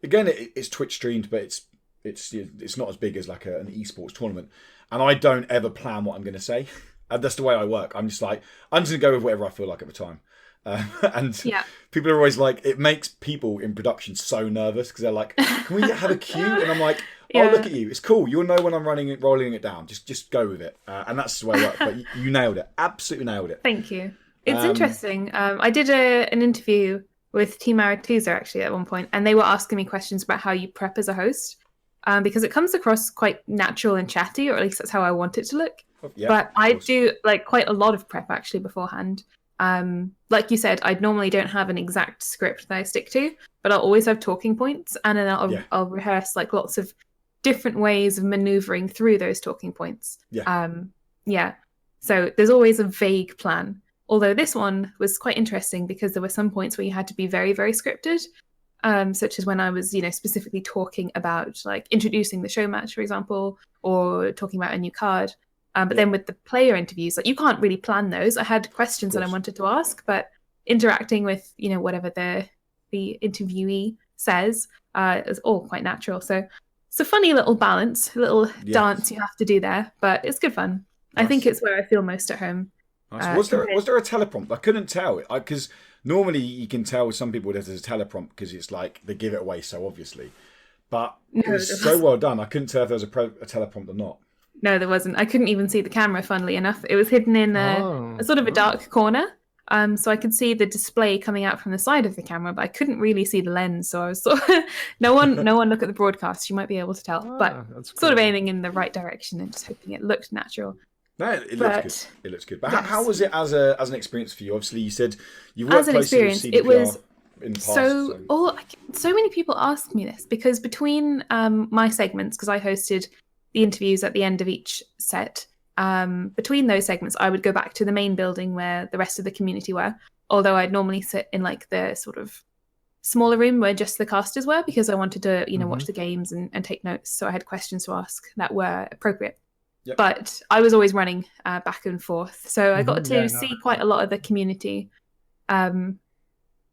Again, it's Twitch streamed, but it's not as big as like an esports tournament. And I don't ever plan what I'm going to say. And that's the way I work. I'm just going to go with whatever I feel like at the time. And Yeah. people are always like, it makes people in production so nervous because they're like, can we have a cue? And I'm like, oh, Yeah. look at you. It's cool. You'll know when I'm rolling it down. Just go with it. And that's the way I work. But you nailed it. Absolutely nailed it. Thank you. It's interesting. I did an interview with Team Rankstars actually at one point, and they were asking me questions about how you prep as a host, because it comes across quite natural and chatty, or at least that's how I want it to look. Yeah, but of I course. do like quite a lot of prep actually beforehand. Like you said, I normally don't have an exact script that I stick to, but I'll always have talking points, and then I'll rehearse like lots of different ways of maneuvering through those talking points. So there's always a vague plan. Although this one was quite interesting because there were some points where you had to be very, very scripted, such as when I was, specifically talking about like introducing the show match, for example, or talking about a new card. But then with the player interviews, like you can't really plan those. I had questions that I wanted to ask, but interacting with, whatever the interviewee says is all quite natural. So it's a funny little balance, a little dance you have to do there, but it's good fun. Nice. I think it's where I feel most at home. Nice. Was there a teleprompt? I couldn't tell it because normally you can tell some people there's a teleprompt because it's like they give it away so obviously. But it was so well done. I couldn't tell if there was a teleprompt or not. No, there wasn't. I couldn't even see the camera, funnily enough. It was hidden in a sort of a dark corner. So I could see the display coming out from the side of the camera, but I couldn't really see the lens. So I was sort of, no one look at the broadcast. You might be able to tell, but sort of aiming in the right direction and just hoping it looked natural. No, it looks good. It looks good. But how was it as an experience for you? Obviously, you said you worked closely with CDPR. It was in the past, so many people ask me this because between my segments, because I hosted the interviews at the end of each set, between those segments, I would go back to the main building where the rest of the community were. Although I'd normally sit in like the sort of smaller room where just the casters were because I wanted to, watch the games and take notes. So I had questions to ask that were appropriate. Yep. But I was always running back and forth. So I got to see quite a lot of the community. And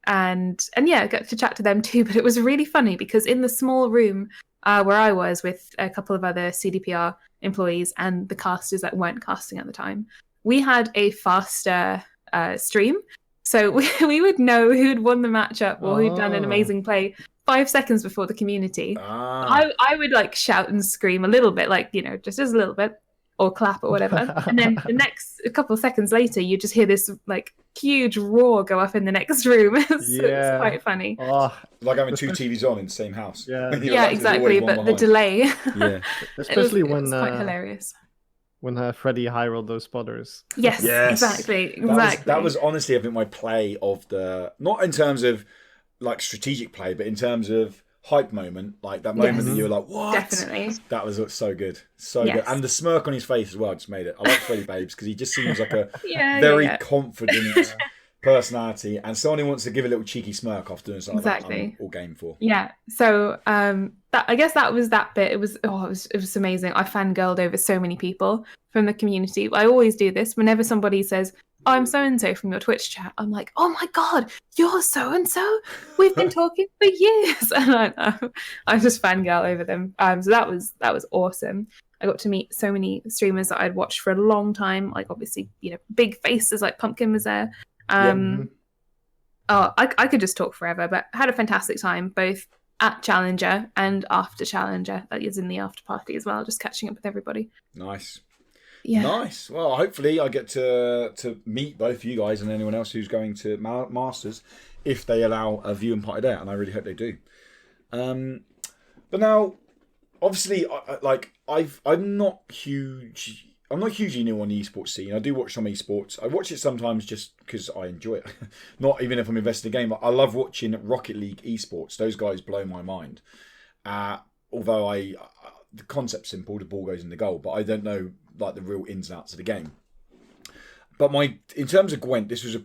I got to chat to them too. But it was really funny because in the small room where I was with a couple of other CDPR employees and the casters that weren't casting at the time, we had a faster stream. So we would know who'd won the matchup or who'd done an amazing play 5 seconds before the community. I would like shout and scream a little bit, like, just a little bit, or clap or whatever. And then a couple of seconds later, you just hear this like huge roar go up in the next room. It's quite funny. Like having two TVs on in the same house. Yeah, exactly. But the delay. Especially when it was quite hilarious. When Freddie high rolled those spotters. Yes, exactly. That was honestly, I think, my play of not in terms of like strategic play, but in terms of hype moment, like that moment that you were like, what? Definitely. That was so good. Good. And the smirk on his face as well just made it. I like Freddie Babes because he just seems like a very confident personality and someone who wants to give a little cheeky smirk after doing something like that, I'm all game for. Yeah. So I guess that was that bit. It was amazing. I fangirled over so many people from the community. I always do this whenever somebody says, oh, I'm so-and-so from your Twitch chat. I'm like, oh my God, you're so-and-so? We've been talking for years. And I just fangirl over them. So that was awesome. I got to meet so many streamers that I'd watched for a long time. Like obviously, big faces like Pumpkin was there. I could just talk forever, but I had a fantastic time, both at Challenger and after Challenger. That is in the after party as well, just catching up with everybody. Nice. Yeah. Nice. Well, hopefully I get to meet both of you guys and anyone else who's going to Masters if they allow a viewing party there, and I really hope they do. But now, obviously, I'm not hugely new on the esports scene. I do watch some esports. I watch it sometimes just because I enjoy it. Not even if I'm invested in the game. I love watching Rocket League esports. Those guys blow my mind. Although the concept's simple, the ball goes in the goal, but I don't know like the real ins and outs of the game. But in terms of Gwent, this was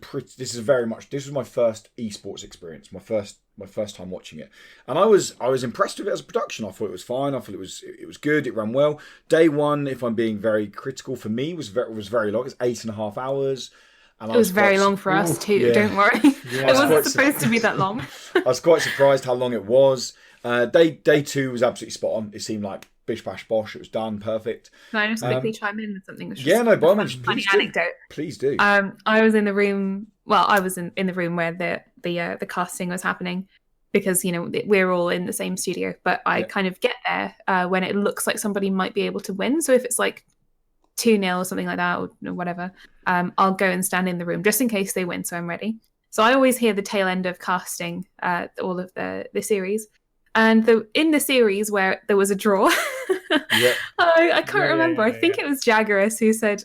my first esports experience, my first time watching it, and I was impressed with it as a production. I thought it was fine. I thought it was good. It ran well. Day one, if I'm being very critical, for me was very long. It's 8.5 hours. And it was very long for us too. Yeah. Don't worry, it wasn't supposed to be that long. I was quite surprised how long it was. Day two was absolutely spot on. It seemed like bish bash bosh. It was done perfect. Can I just quickly chime in with something? By all means, funny anecdote. Please do. I was in the room. Well, I was in the room where the casting was happening because we're all in the same studio. But I kind of get there when it looks like somebody might be able to win. So if it's like 2-0 or something like that or whatever, I'll go and stand in the room just in case they win. So I'm ready. So I always hear the tail end of casting all of the series. And in the series where there was a draw, I can't remember. I think it was Jaggerus who said,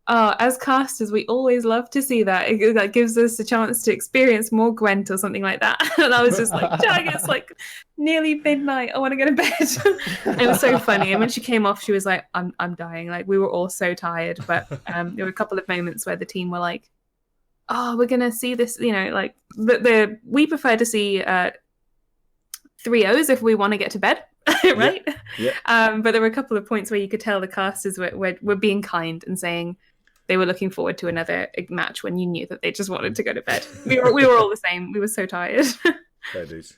as casters, we always love to see that. That gives us a chance to experience more Gwent or something like that. And I was just like, dang, it's like nearly midnight. I want to go to bed. It was so funny. And when she came off, she was like, I'm dying. Like, we were all so tired. But there were a couple of moments where the team were like, oh, we're going to see this, like we prefer to see 3-0s if we want to get to bed. Right? Yeah. But there were a couple of points where you could tell the casters were being kind and saying they were looking forward to another match when you knew that they just wanted to go to bed. We were all the same. We were so tired. Fair dues.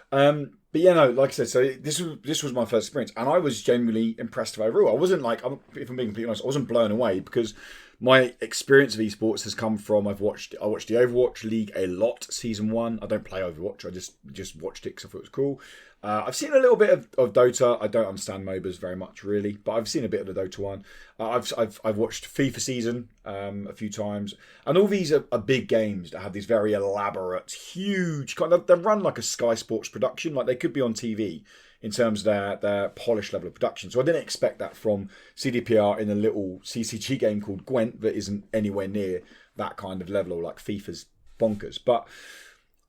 But yeah, no, like I said, so this was my first experience, and I was genuinely impressed overall. I wasn't like, if I'm being completely honest, I wasn't blown away because my experience of esports has come from I watched the Overwatch League a lot, season 1. I don't play Overwatch. I just watched it because I thought it was cool. I've seen a little bit of Dota. I don't understand MOBAs very much, really, but I've seen a bit of the Dota one. I've watched FIFA season a few times, and all these are big games that have these very elaborate, huge kind of. They run like a Sky Sports production, like they could be on TV in terms of their polished level of production. So I didn't expect that from CDPR in a little CCG game called Gwent that isn't anywhere near that kind of level, or like FIFA's bonkers. But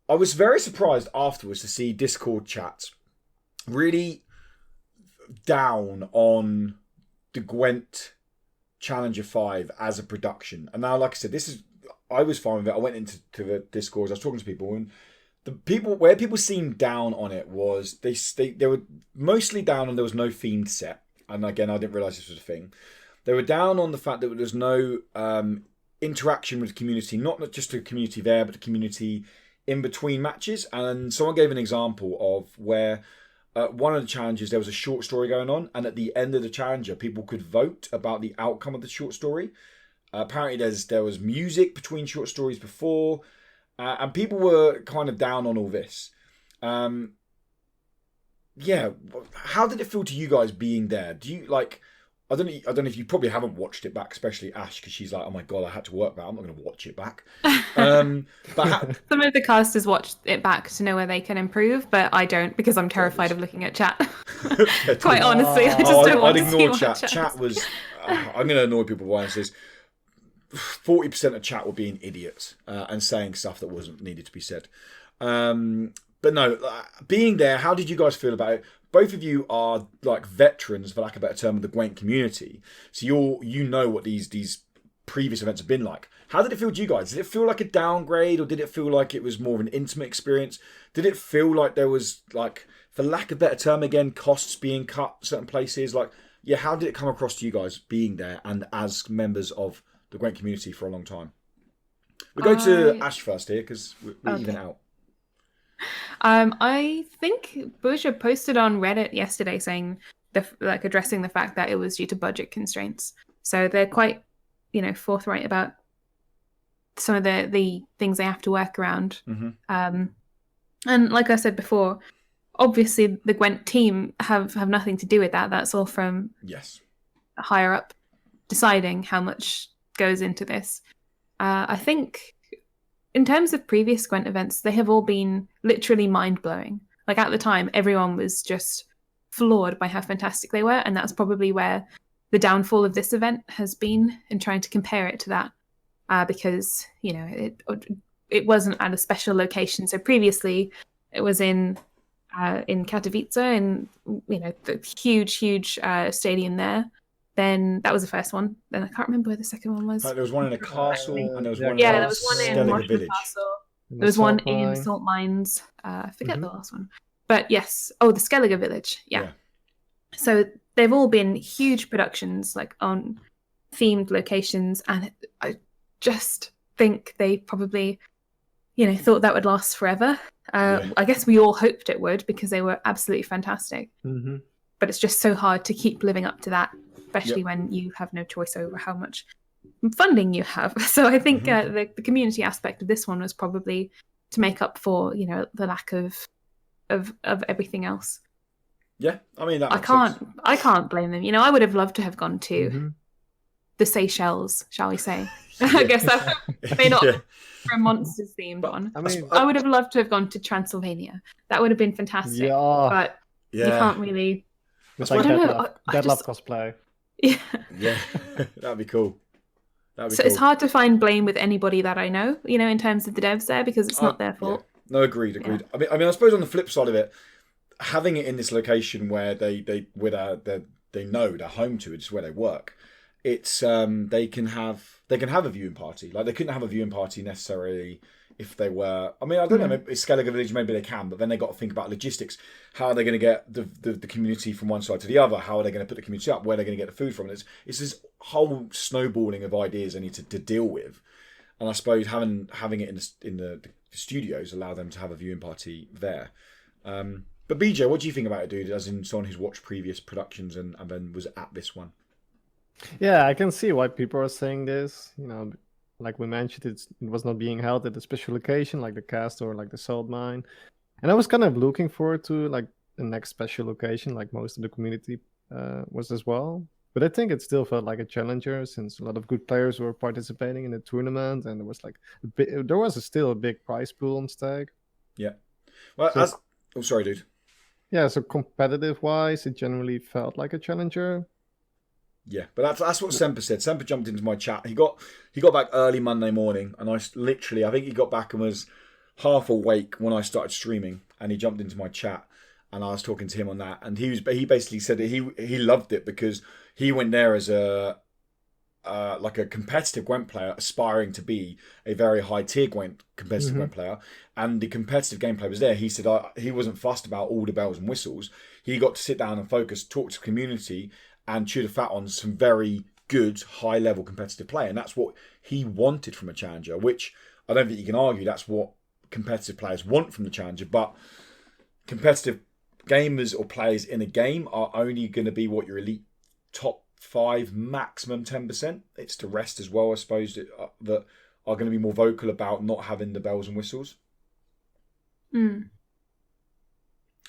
I was very surprised afterwards to see Discord chats really down on the Gwent Challenger 5 as a production. And now, like I said, I was fine with it. I went into the Discord, I was talking to people, and where people seemed down on it was they were mostly down on there was no themed set. And again, I didn't realise this was a thing. They were down on the fact that there was no interaction with the community, not just the community there, but the community in between matches. And someone gave an example of where one of the challenges, there was a short story going on, and at the end of the challenger, people could vote about the outcome of the short story. Apparently, there was music between short stories before, and people were kind of down on all this. Yeah, how did it feel to you guys being there? Do you like? I don't know if you probably haven't watched it back, especially Ash, because she's like, oh my God, I had to work back. I'm not going to watch it back. But some of the casters watch it back to know where they can improve, but I don't because I'm terrified of looking at chat. Quite honestly, I just don't want to see I'd ignore chat. Chat was, I'm going to annoy people by this. 40% of chat were being idiots and saying stuff that wasn't needed to be said. But no, being there, how did you guys feel about it? Both of you are like veterans, for lack of a better term, of the Gwent community. So you know what these previous events have been like. How did it feel to you guys? Did it feel like a downgrade, or did it feel like it was more of an intimate experience? Did it feel like there was, like, for lack of a better term again, costs being cut certain places? Like, yeah, how did it come across to you guys being there and as members of the Gwent community for a long time? We'll go to Ash first here because we're even out. I think Busha posted on Reddit yesterday saying addressing the fact that it was due to budget constraints. So they're quite, forthright about some of the things they have to work around. Mm-hmm. And like I said before, obviously the Gwent team have nothing to do with that. That's all from higher up deciding how much goes into this. I think in terms of previous Gwent events, they have all been literally mind-blowing. Like at the time, everyone was just floored by how fantastic they were, and that's probably where the downfall of this event has been in trying to compare it to that, because it wasn't at a special location. So previously, it was in Katowice, in the huge stadium there. Then that was the first one. Then I can't remember where the second one was. There was one in a castle, and there was one. Yeah, there was one in Washington Castle. There was one in Mine. Salt Mines. I forget the last one. But yes, the Skellige village. Yeah. So they've all been huge productions, like on themed locations, and I just think they probably, thought that would last forever. I guess we all hoped it would because they were absolutely fantastic. Mm-hmm. But it's just so hard to keep living up to that, especially when you have no choice over how much funding you have. So I think the community aspect of this one was probably to make up for the lack of everything else. Yeah, I mean I can't blame them. I would have loved to have gone to the Seychelles, shall we say? I guess that may not for a monsters themed one. I would have loved to have gone to Transylvania. That would have been fantastic. Yeah. But you can't really. It's like Dead Love cosplay. Yeah. Yeah, that'd be cool. That'd be So cool. it's hard to find blame with anybody that I know, in terms of the devs there, because it's not their Yeah. fault. No, agreed. Yeah. I suppose on the flip side of it, having it in this location where they know they're home to, it's where they work. It's they can have a viewing party. Like they couldn't have a viewing party necessarily if they were. I mean, I don't know. Maybe it's Skellige Village, maybe they can, but then they got to think about logistics. How are they going to get the community from one side to the other? How are they going to put the community up? Where are they going to get the food from? It's this whole snowballing of ideas they need to deal with. And I suppose having it in the studios allow them to have a viewing party there. But BJ, what do you think about it, dude? As in someone who's watched previous productions and then was at this one. Yeah, I can see why people are saying this. Like we mentioned, it was not being held at a special location like the cast or like the salt mine. And I was kind of looking forward to like the next special location, like most of the community was as well. But I think it still felt like a challenger since a lot of good players were participating in the tournament, and there was like still a big prize pool on stake. Yeah. Well, sorry, dude. Yeah, so competitive wise, it generally felt like a challenger. Yeah, but that's what Semper said. Semper jumped into my chat. He got back early Monday morning, and I think he got back and was half awake when I started streaming, and he jumped into my chat, and I was talking to him on that, and he basically said that he loved it because he went there as a like a competitive Gwent player aspiring to be a very high tier competitive Gwent player, and the competitive gameplay was there. He said he wasn't fussed about all the bells and whistles. He got to sit down and focus, talk to the community, and chew the fat on some very good high level competitive play, and that's what he wanted from a challenger. Which I don't think you can argue that's what competitive players want from the challenger, but competitive gamers or players in a game are only going to be what your elite top 5, maximum 10%. It's the rest as well, I suppose, that are going to be more vocal about not having the bells and whistles.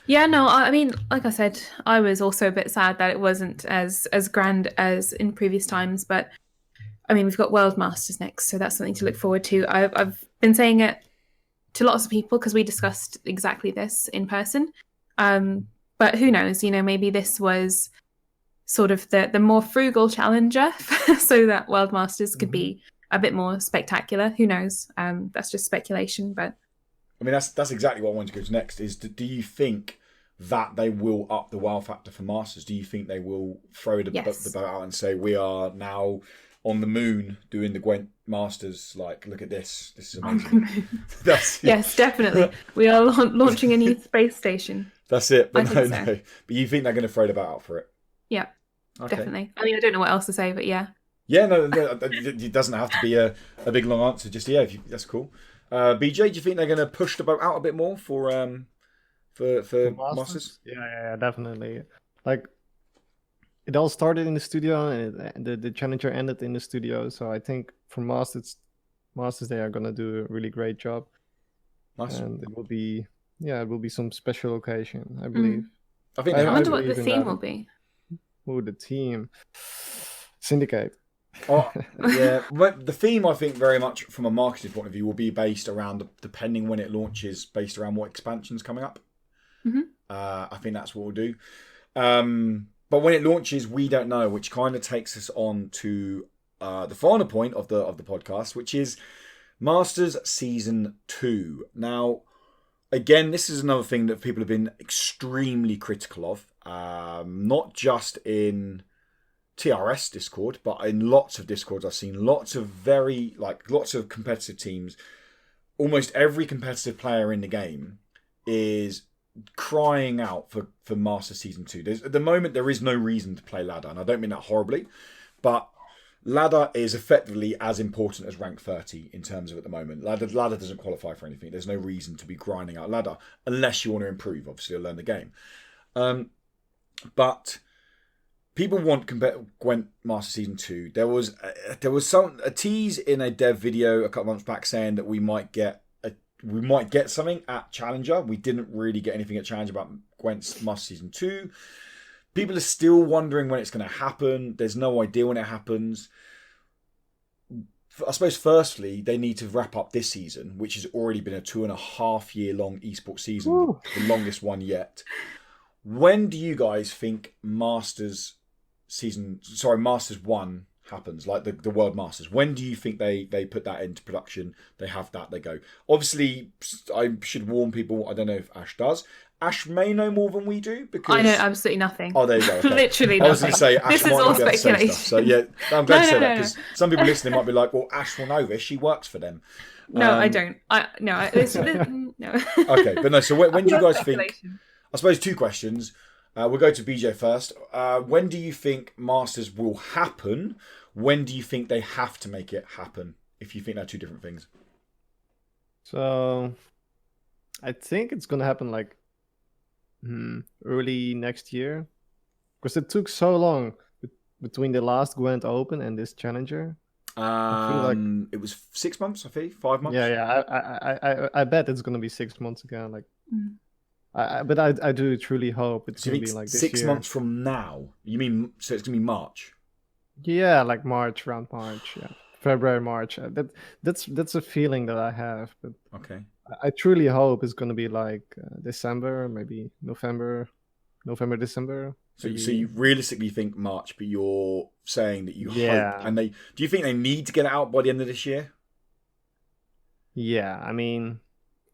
Yeah, no, I mean, like I said, I was also a bit sad that it wasn't as grand as in previous times, but I mean, we've got World Masters next, so that's something to look forward to. I've been saying it to lots of people because we discussed exactly this in person. But who knows, maybe this was sort of the more frugal challenger so that World Masters could be a bit more spectacular. Who knows? That's just speculation, but I mean, that's exactly what I wanted to go to next. Is do you think that they will up the wow factor for Masters? Do you think they will throw the boat out and say we are now on the moon doing the Gwent Masters? Like, look at this. This is amazing. Yes, definitely. We are launching a new space station. That's it. But no. But you think they're going to throw the boat out for it? Yeah, definitely. I mean, I don't know what else to say, but yeah. Yeah, no, it doesn't have to be a big long answer. Just that's cool. BJ, do you think they're going to push the boat out a bit more for Masters? Yeah, definitely. Like, it all started in the studio, and the challenger ended in the studio. So I think for Masters, they are going to do a really great job. Nice. And it will be some special occasion, I believe. I wonder what the theme will be. Oh, the team. Syndicate. Oh, yeah. The theme, I think, very much from a marketing point of view, will be based around, depending when it launches, based around what expansion's coming up. I think that's what we'll do. But when it launches, we don't know, which kind of takes us on to the final point of the podcast, which is Masters Season 2. Now, again, this is another thing that people have been extremely critical of, not just in TRS Discord, but in lots of Discords I've seen lots of competitive teams. Almost every competitive player in the game is crying out for Master Season 2. At the moment, there is no reason to play ladder, and I don't mean that horribly, but ladder is effectively as important as rank 30 in terms of at the moment. Ladder doesn't qualify for anything. There's no reason to be grinding out ladder unless you want to improve, obviously, or learn the game. But people want Gwent Master Season 2. There was a tease in a dev video a couple months back saying that we might get something at Challenger. We didn't really get anything at Challenger about Gwent's Master Season 2. People are still wondering when it's going to happen. There's no idea when it happens. I suppose, firstly, they need to wrap up this season, which has already been a 2.5 year long esports season, the longest one yet. When do you guys think Masters Masters 1 happens, like the World Masters? When do you think they put that into production? They have that, they go. Obviously, I should warn people, I don't know if Ash does. Ash may know more than we do because I know absolutely nothing. Oh, there you go. Okay. Literally I was nothing. going to say Ash This is might all not be able to say speculation. stuff. So yeah, I'm glad to say that No. because some people listening might be like, "Well, Ash will know this. She works for them." No, I don't. No. Okay, but no. So when do you guys think? Speculation. I suppose 2 questions. We'll go to BJ first. When do you think Masters will happen? When do you think they have to make it happen? If you think they're 2 different things. So I think it's gonna happen like early next year, because it took so long between the last Gwent Open and this Challenger. I feel like it was 6 months, I think, 5 months. Yeah. I bet it's gonna be 6 months again. Like, but I do truly hope it's gonna be like this 6 year. months from now. You mean so it's gonna be March? Yeah, like around March. Yeah, February, March. That's a feeling that I have. But Okay. I truly hope it's gonna be like December, maybe November, December. So you realistically think March, but you're saying that you Yeah. hope, and do you think they need to get it out by the end of this year? Yeah, I mean,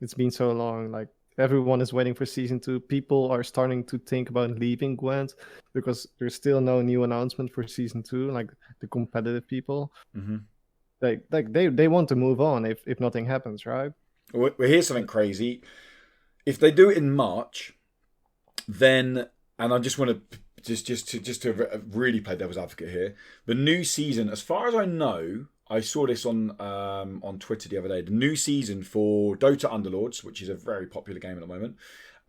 it's been so long. Like, everyone is waiting for season 2. People are starting to think about leaving Gwent because there's still no new announcement for season 2. Like, the competitive people, they want to move on if nothing happens, right? Well, here's something crazy. If they do it in March, then, and I just want to just to really play devil's advocate here, the new season, as far as I know, I saw this on Twitter the other day. The new season for Dota Underlords, which is a very popular game at the moment,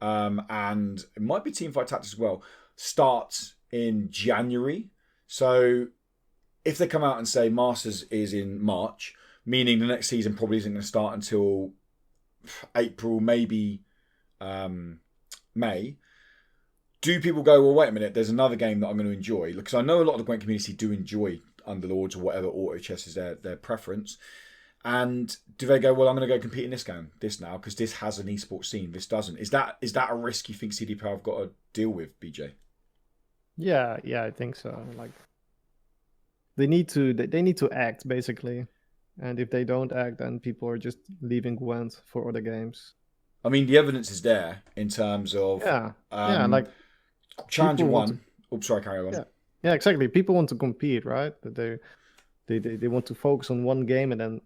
and it might be Teamfight Tactics as well, starts in January. So if they come out and say Masters is in March, meaning the next season probably isn't going to start until April, maybe May. Do people go, well, wait a minute, there's another game that I'm going to enjoy? Because I know a lot of the Gwent community do enjoy Underlords or whatever auto chess is their preference. And do they go, well, I'm going to go compete in this game, this now, because this has an esports scene, this doesn't? Is that a risk you think CDPR have got to deal with, BJ? Yeah, I think so. Like, they need to act, basically. And if they don't act, then people are just leaving Gwent for other games. I mean, the evidence is there in terms of like Challenger 1. to... Oops, sorry, carry on. Yeah, exactly. People want to compete, right? They want to focus on one game and then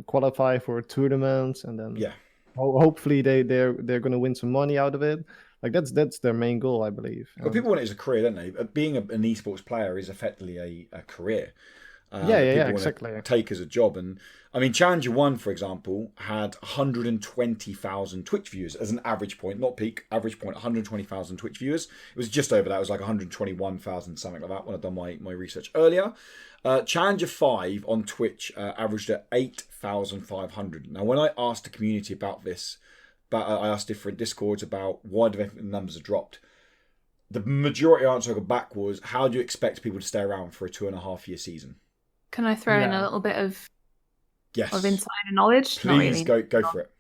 qualify for tournaments, and then hopefully they're going to win some money out of it. Like, that's their main goal, I believe. Well, people want it as a career, don't they? Being an esports player is effectively a career. Exactly. Take as a job. And I mean, Challenger 1, for example, had 120,000 Twitch viewers as an average point, not peak, average point, 120,000 Twitch viewers. It was just over that. It was like 121,000, something like that, when I'd done my research earlier. Challenger 5 on Twitch averaged at 8,500. Now, when I asked the community about this, I asked different Discords about why do they think the numbers have dropped, the majority answer I got back was, how do you expect people to stay around for a 2.5-year season? Can I throw in a little bit of insider knowledge? Please, not really. go for it.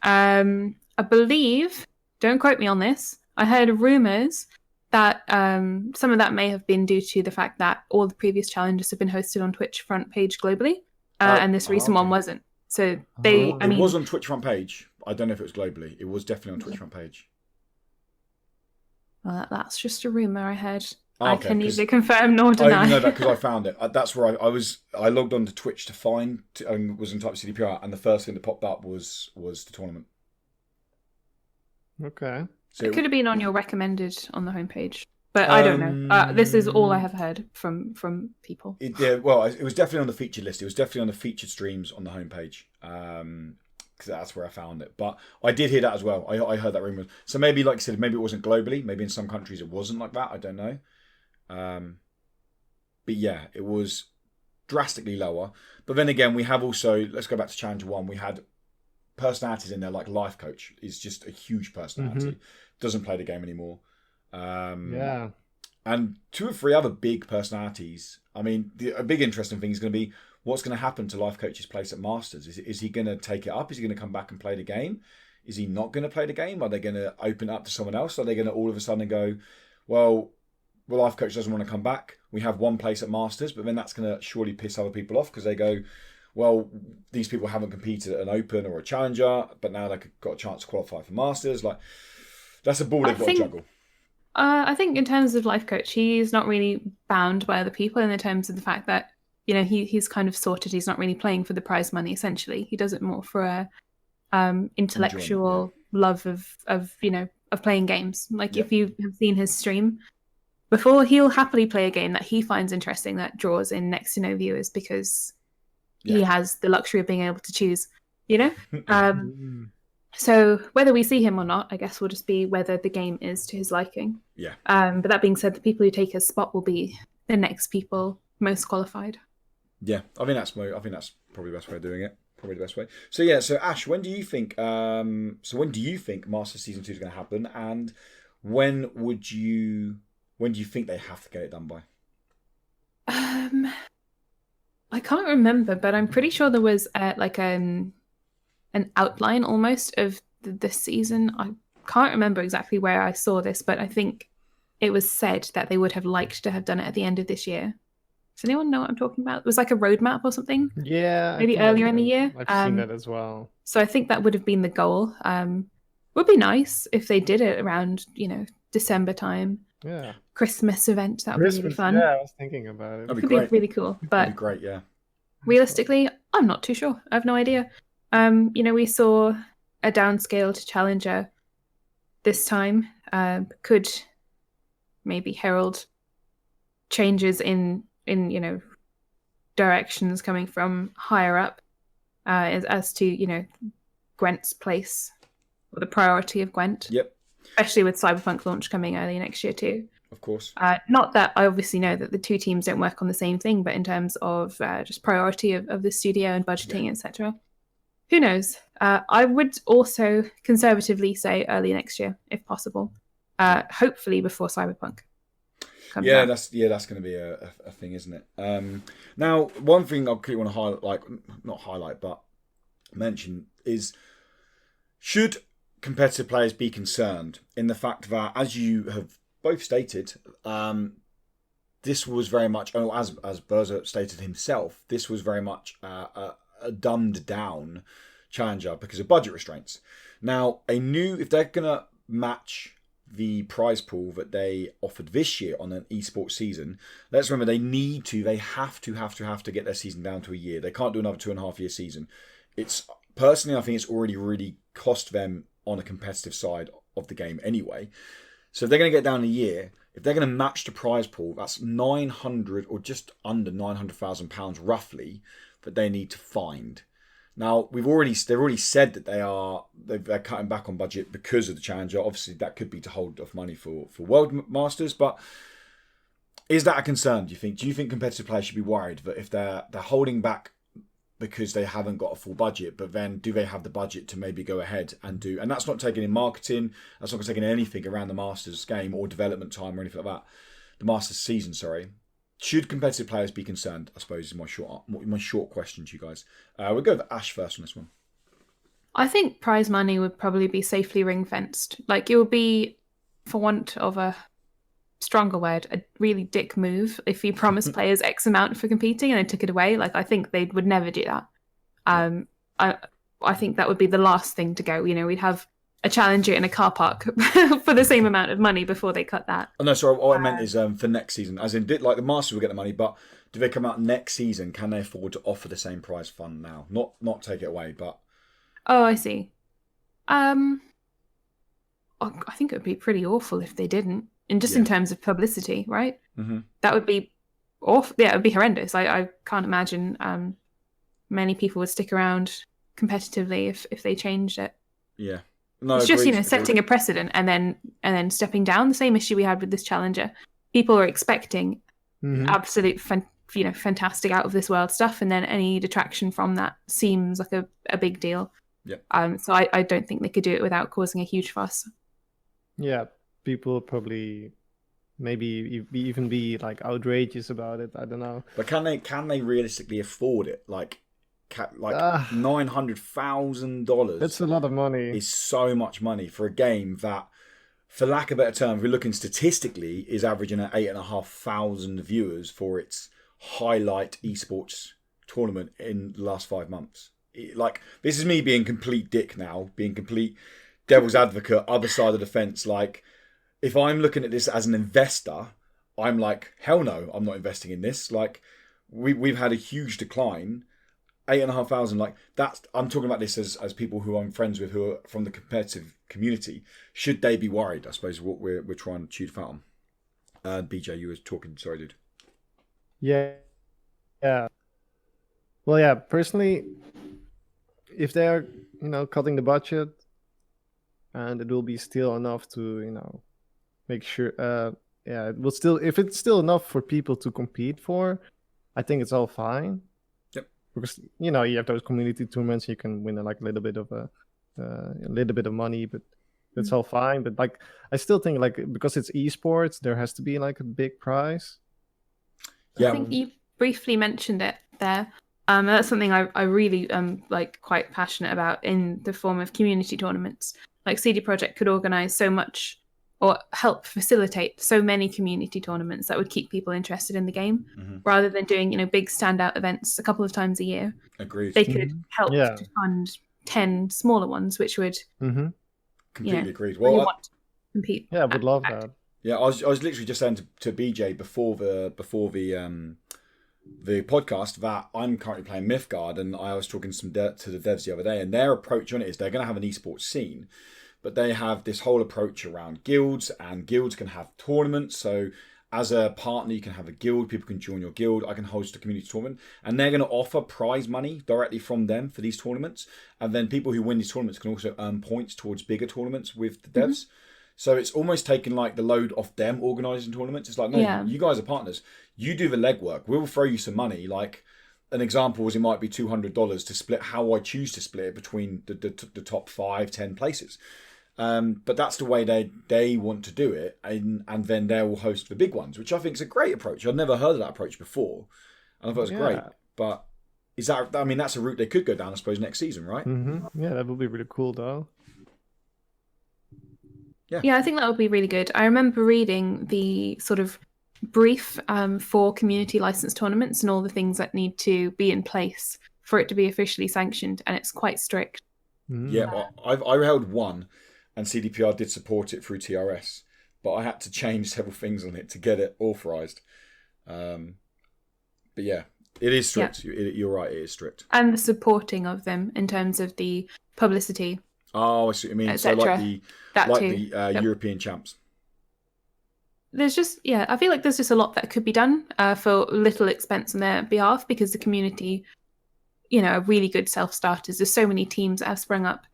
I believe, don't quote me on this, I heard rumours that some of that may have been due to the fact that all the previous challenges have been hosted on Twitch front page globally, and this recent one wasn't. So it was on Twitch front page. I don't know if it was globally. It was definitely on Twitch front page. Well, that's just a rumour I heard. Okay, I can neither confirm nor deny. I only know that because I found it. That's where I logged on to Twitch to find, and was in type CDPR, and the first thing that popped up was the tournament. Okay. So it could have been on your recommended on the homepage, but I don't know. This is all I have heard from people. It was definitely on the featured list. It was definitely on the featured streams on the homepage. Because that's where I found it. But I did hear that as well. I heard that rumor. So maybe, like I said, maybe it wasn't globally. Maybe in some countries it wasn't like that. I don't know. But yeah, it was drastically lower. But then again, we have also, let's go back to Challenger 1. We had personalities in there, like Life Coach is just a huge personality. Doesn't play the game anymore. And 2 or 3 other big personalities. I mean, a big interesting thing is going to be, what's going to happen to Life Coach's place at Masters? Is he going to take it up? Is he going to come back and play the game? Is he not going to play the game? Are they going to open it up to someone else? Are they going to all of a sudden go, well, well, life coach doesn't want to come back. We have one place at Masters, but then that's going to surely piss other people off because they go, well, these people haven't competed at an Open or a Challenger, but now they've got a chance to qualify for Masters. Like, that's a ball they've got to juggle. I think in terms of life coach, he's not really bound by other people in terms of the fact that, you know, he's kind of sorted. He's not really playing for the prize money, essentially. He does it more for a intellectual love of playing games. Like, if you have seen his stream before, he'll happily play a game that he finds interesting that draws in next to no viewers because he has the luxury of being able to choose, you know? So whether we see him or not, I guess will just be whether the game is to his liking. Yeah. But that being said, the people who take his spot will be the next people most qualified. Yeah, I think that's probably the best way of doing it. Probably the best way. So yeah, so Ash, when do you think Masters Season 2 is going to happen, and when do you think they have to get it done by? I can't remember, but I'm pretty sure there was an outline almost of the season. I can't remember exactly where I saw this, but I think it was said that they would have liked to have done it at the end of this year. Does anyone know what I'm talking about? It was like a roadmap or something. Yeah, maybe earlier in the year. I've seen that as well. So I think that would have been the goal. Would be nice if they did it around, December time. Yeah. Christmas event. That would be really fun. Yeah, I was thinking about it. That'd be really cool. But that'd be great, yeah. Realistically, I'm not too sure. I have no idea. We saw a downscale to Challenger this time. Could maybe herald changes in directions coming from higher up as to Gwent's place or the priority of Gwent. Yep. Especially with Cyberpunk launch coming early next year too. Of course. Not that I obviously know that the two teams don't work on the same thing, but in terms of just priority of the studio and budgeting, etc. Who knows? I would also conservatively say early next year, if possible. Hopefully before Cyberpunk comes out. That's going to be a thing, isn't it? Now, one thing I quickly want to mention is, should competitive players be concerned in the fact that, as you have both stated, this was very much, as Berza stated himself, this was very much a dumbed down challenger because of budget restraints. Now, if they're going to match the prize pool that they offered this year on an esports season, let's remember they have to get their season down to a year. They can't do another 2.5 year season. Personally, I think it's already really cost them on a competitive side of the game anyway. So if they're going to get down a year, if they're going to match the prize pool, that's 900 or just under £900,000 roughly that they need to find. Now, they've already said that they're cutting back on budget because of the Challenger. Obviously, that could be to hold off money for World Masters, but is that a concern, do you think? Do you think competitive players should be worried that if they're holding back because they haven't got a full budget, but then do they have the budget to maybe go ahead and do? And that's not taking in marketing, that's not taking anything around the Masters game or development time or anything like that. The Masters season, sorry. Should competitive players be concerned, I suppose, is my short question to you guys. We'll go with Ash first on this one. I think prize money would probably be safely ring-fenced. Like, it would be, for want of a stronger word, a really dick move if you promised players X amount for competing and they took it away. Like, I think they would never do that. I think that would be the last thing to go. We'd have a challenger in a car park for the same amount of money before they cut that. Oh, no, sorry. What I meant is for next season, as in, like, the Masters will get the money, but do they come out next season? Can they afford to offer the same prize fund now? Not take it away, but. Oh, I see. I think it would be pretty awful if they didn't. And just in terms of publicity, right? Mm-hmm. That would be awful. Yeah, it would be horrendous. I can't imagine many people would stick around competitively if they changed it. Yeah. No, it's just setting a precedent and then stepping down. The same issue we had with this challenger. People are expecting absolute fantastic out of this world stuff, and then any detraction from that seems like a big deal. Yeah. So I don't think they could do it without causing a huge fuss. Yeah, people probably maybe even be like outrageous about it. I don't know. But can they realistically afford it? Like $900,000. That's a lot of money. Is so much money for a game that for lack of a better term, if we're looking statistically, is averaging at 8,500 viewers for its highlight esports tournament in the last 5 months. Like, this is me being complete dick now, being complete devil's advocate, other side of the fence. Like, if I'm looking at this as an investor, I'm like, hell no, I'm not investing in this. Like, we've had a huge decline. 8,500, like that's. I'm talking about this as people who I'm friends with who are from the competitive community. Should they be worried? I suppose what we're trying to chew the fat on. BJ, you were talking. Sorry, dude. Yeah. Well, yeah. Personally, if they're cutting the budget, and it will be still enough to make sure. It will still, if it's still enough for people to compete for, I think it's all fine. Because you have those community tournaments, you can win like a little bit of money, but that's all fine. But like, I still think like because it's esports, there has to be like a big prize. I think you briefly mentioned it there. That's something I really am like quite passionate about in the form of community tournaments. Like CD Projekt could organize so much or help facilitate so many community tournaments that would keep people interested in the game, rather than doing big standout events a couple of times a year. Agreed. They could help to fund 10 smaller ones, which would completely agreed. Well, you want to compete. Yeah, I would love that. Yeah, I was literally just saying to BJ before the podcast that I'm currently playing Mythgard, and I was talking to the devs the other day, and their approach on it is they're going to have an esports scene, but they have this whole approach around guilds, and guilds can have tournaments. So as a partner, you can have a guild, people can join your guild, I can host a community tournament, and they're going to offer prize money directly from them for these tournaments. And then people who win these tournaments can also earn points towards bigger tournaments with the devs. So it's almost taken like the load off them organising tournaments. It's like, no, you guys are partners. You do the legwork. We'll throw you some money. Like an example was it might be $200 to split how I choose to split it between the top 5, 10 places. But that's the way they want to do it, and then they will host the big ones, which I think is a great approach. I'd never heard of that approach before, and I thought it was great. But is that? I mean, that's a route they could go down, I suppose, next season, right? Yeah, that would be really cool, though. Yeah, I think that would be really good. I remember reading the sort of brief for community license tournaments and all the things that need to be in place for it to be officially sanctioned, and it's quite strict. Yeah, I held one. And CDPR did support it through TRS, but I had to change several things on it to get it authorised. But yeah, it is strict. Yeah. You're right, it is strict. And the supporting of them in terms of the publicity. Oh, I see what you mean. So like the European champs. There's just, I feel like there's just a lot that could be done for little expense on their behalf, because the community, are really good self-starters. There's so many teams that have sprung up.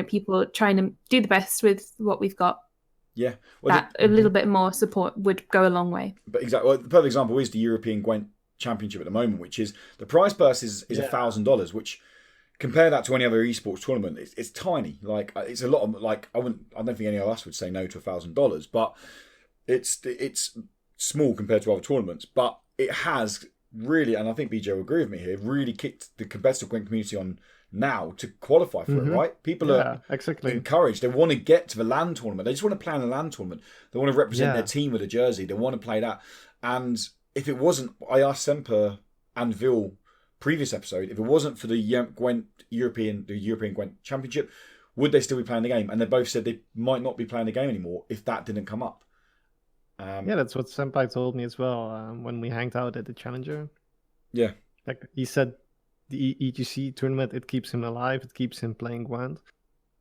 People trying to do the best with what we've got. Yeah. Well, a little bit more support would go a long way. But exactly. Well, the perfect example is the European Gwent Championship at the moment, which is the prize purse is $1,000, which compare that to any other esports tournament, it's tiny. Like it's a lot of I don't think any of us would say no to $1,000, but it's small compared to other tournaments. But it has really, and I think BJ will agree with me here, really kicked the competitive Gwent community on now to qualify for it, right? People are encouraged. They want to get to the LAN tournament. They just want to play in a LAN tournament. They want to represent their team with a jersey. They want to play that. And if it wasn't, I asked Semper and Vil previous episode, if it wasn't for the European Gwent Championship, would they still be playing the game? And they both said they might not be playing the game anymore if that didn't come up. That's what Senpai told me as well when we hanged out at the Challenger. Yeah. Like he said, the EGC tournament, it keeps him alive, it keeps him playing Gwent.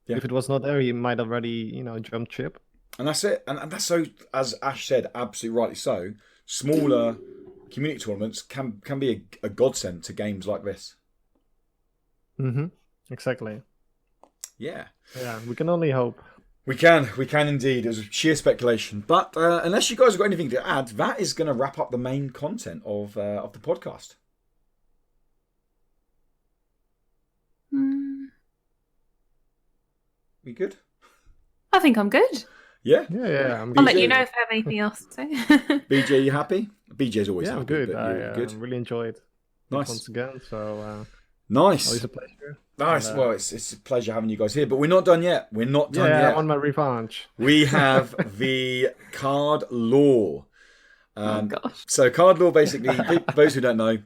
Yeah. If it was not there, he might already, jumped ship. And that's it. And that's so, as Ash said, absolutely rightly so, smaller community tournaments can be a godsend to games like this. Exactly. Yeah. Yeah, we can only hope. We can indeed. It was sheer speculation. But unless you guys have got anything to add, that is going to wrap up the main content of the podcast. We good? I think I'm good. Yeah? Yeah. I'll let you know if I have anything else to say. BJ, you happy? BJ's always happy. I'm good. I really enjoyed it nice. once again. So Nice. Always a pleasure. Nice. And, Well, it's a pleasure having you guys here, but we're not done yet. We're not done yeah, yet. I want my revanche. We have the card law. Oh gosh. So card law, basically, those who don't know,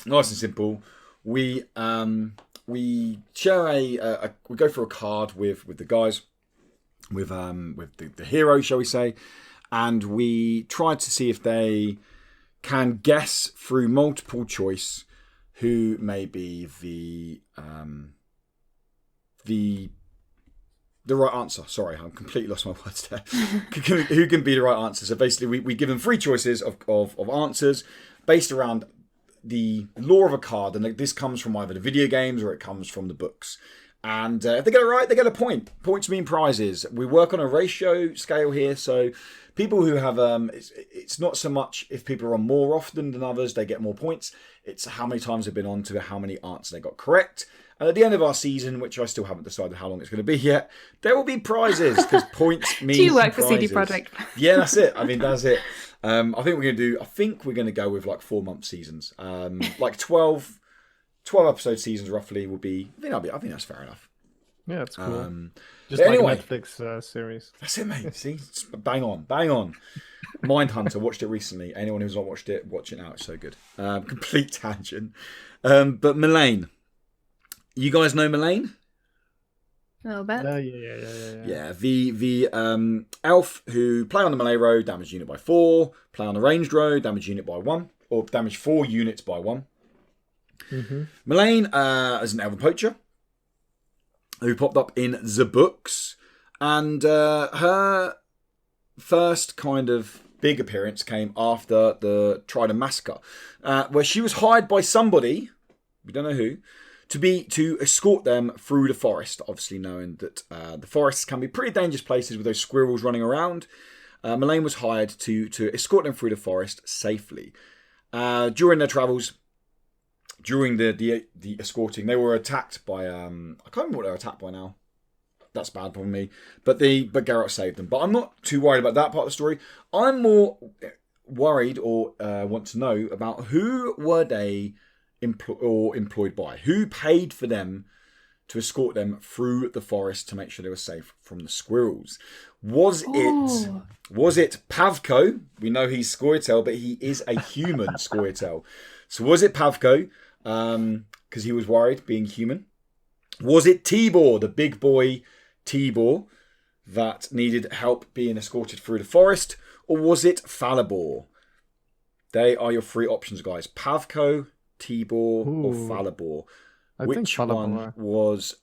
nice and simple. We share we go for a card with the guys, with the hero, shall we say, and we try to see if they can guess through multiple choice who may be the right answer. Sorry, I'm completely lost my words there. Who can be the right answer? So basically, we give them 3 choices of answers based around the lore of a card, and this comes from either the video games or it comes from the books. And if they get it right, they get a point. Points mean prizes. We work on a ratio scale here, so people who have it's not so much if people are on more often than others, they get more points. It's how many times they've been on to how many answers they got correct. And at the end of our season, which I still haven't decided how long it's going to be yet, there will be prizes because points mean. Do you work for prizes. CD Projekt? Yeah, that's it. I mean, that's it. I think we're going to go with like 4-month seasons. Like 12 episode seasons roughly will be. I think that's fair enough. Yeah, it's cool. Just like anyway, a Netflix series. That's it, mate. See, bang on. Mindhunter, watched it recently. Anyone who's not watched it, watch it now. It's so good. Complete tangent. But Melaine. You guys know Melaine? A little bit. Yeah, the elf who play on the melee row, damage unit by 4. Play on the ranged row, damage unit by 1. Or damage 4 units by 1. Mm-hmm. Melaine is an elven poacher who popped up in the books. And her first kind of big appearance came after the Trident Massacre, where she was hired by somebody, we don't know who, to escort them through the forest, obviously knowing that the forests can be pretty dangerous places with those squirrels running around. Melaine was hired to escort them through the forest safely. During their travels, during the escorting, they were attacked by I can't remember what they were attacked by now. That's bad for me. But Garrett saved them. But I'm not too worried about that part of the story. I'm more worried or want to know about who were they employed by? Who paid for them to escort them through the forest to make sure they were safe from the squirrels? Was it Pavko? We know he's Scoia'tael, but he is a human Scoia'tael. So was it Pavko? Because he was worried being human. Was it Tibor, the big boy Tibor, that needed help being escorted through the forest? Or was it Falibor? They are your 3 options, guys. Pavko, Tibor, or Falibor. Which one was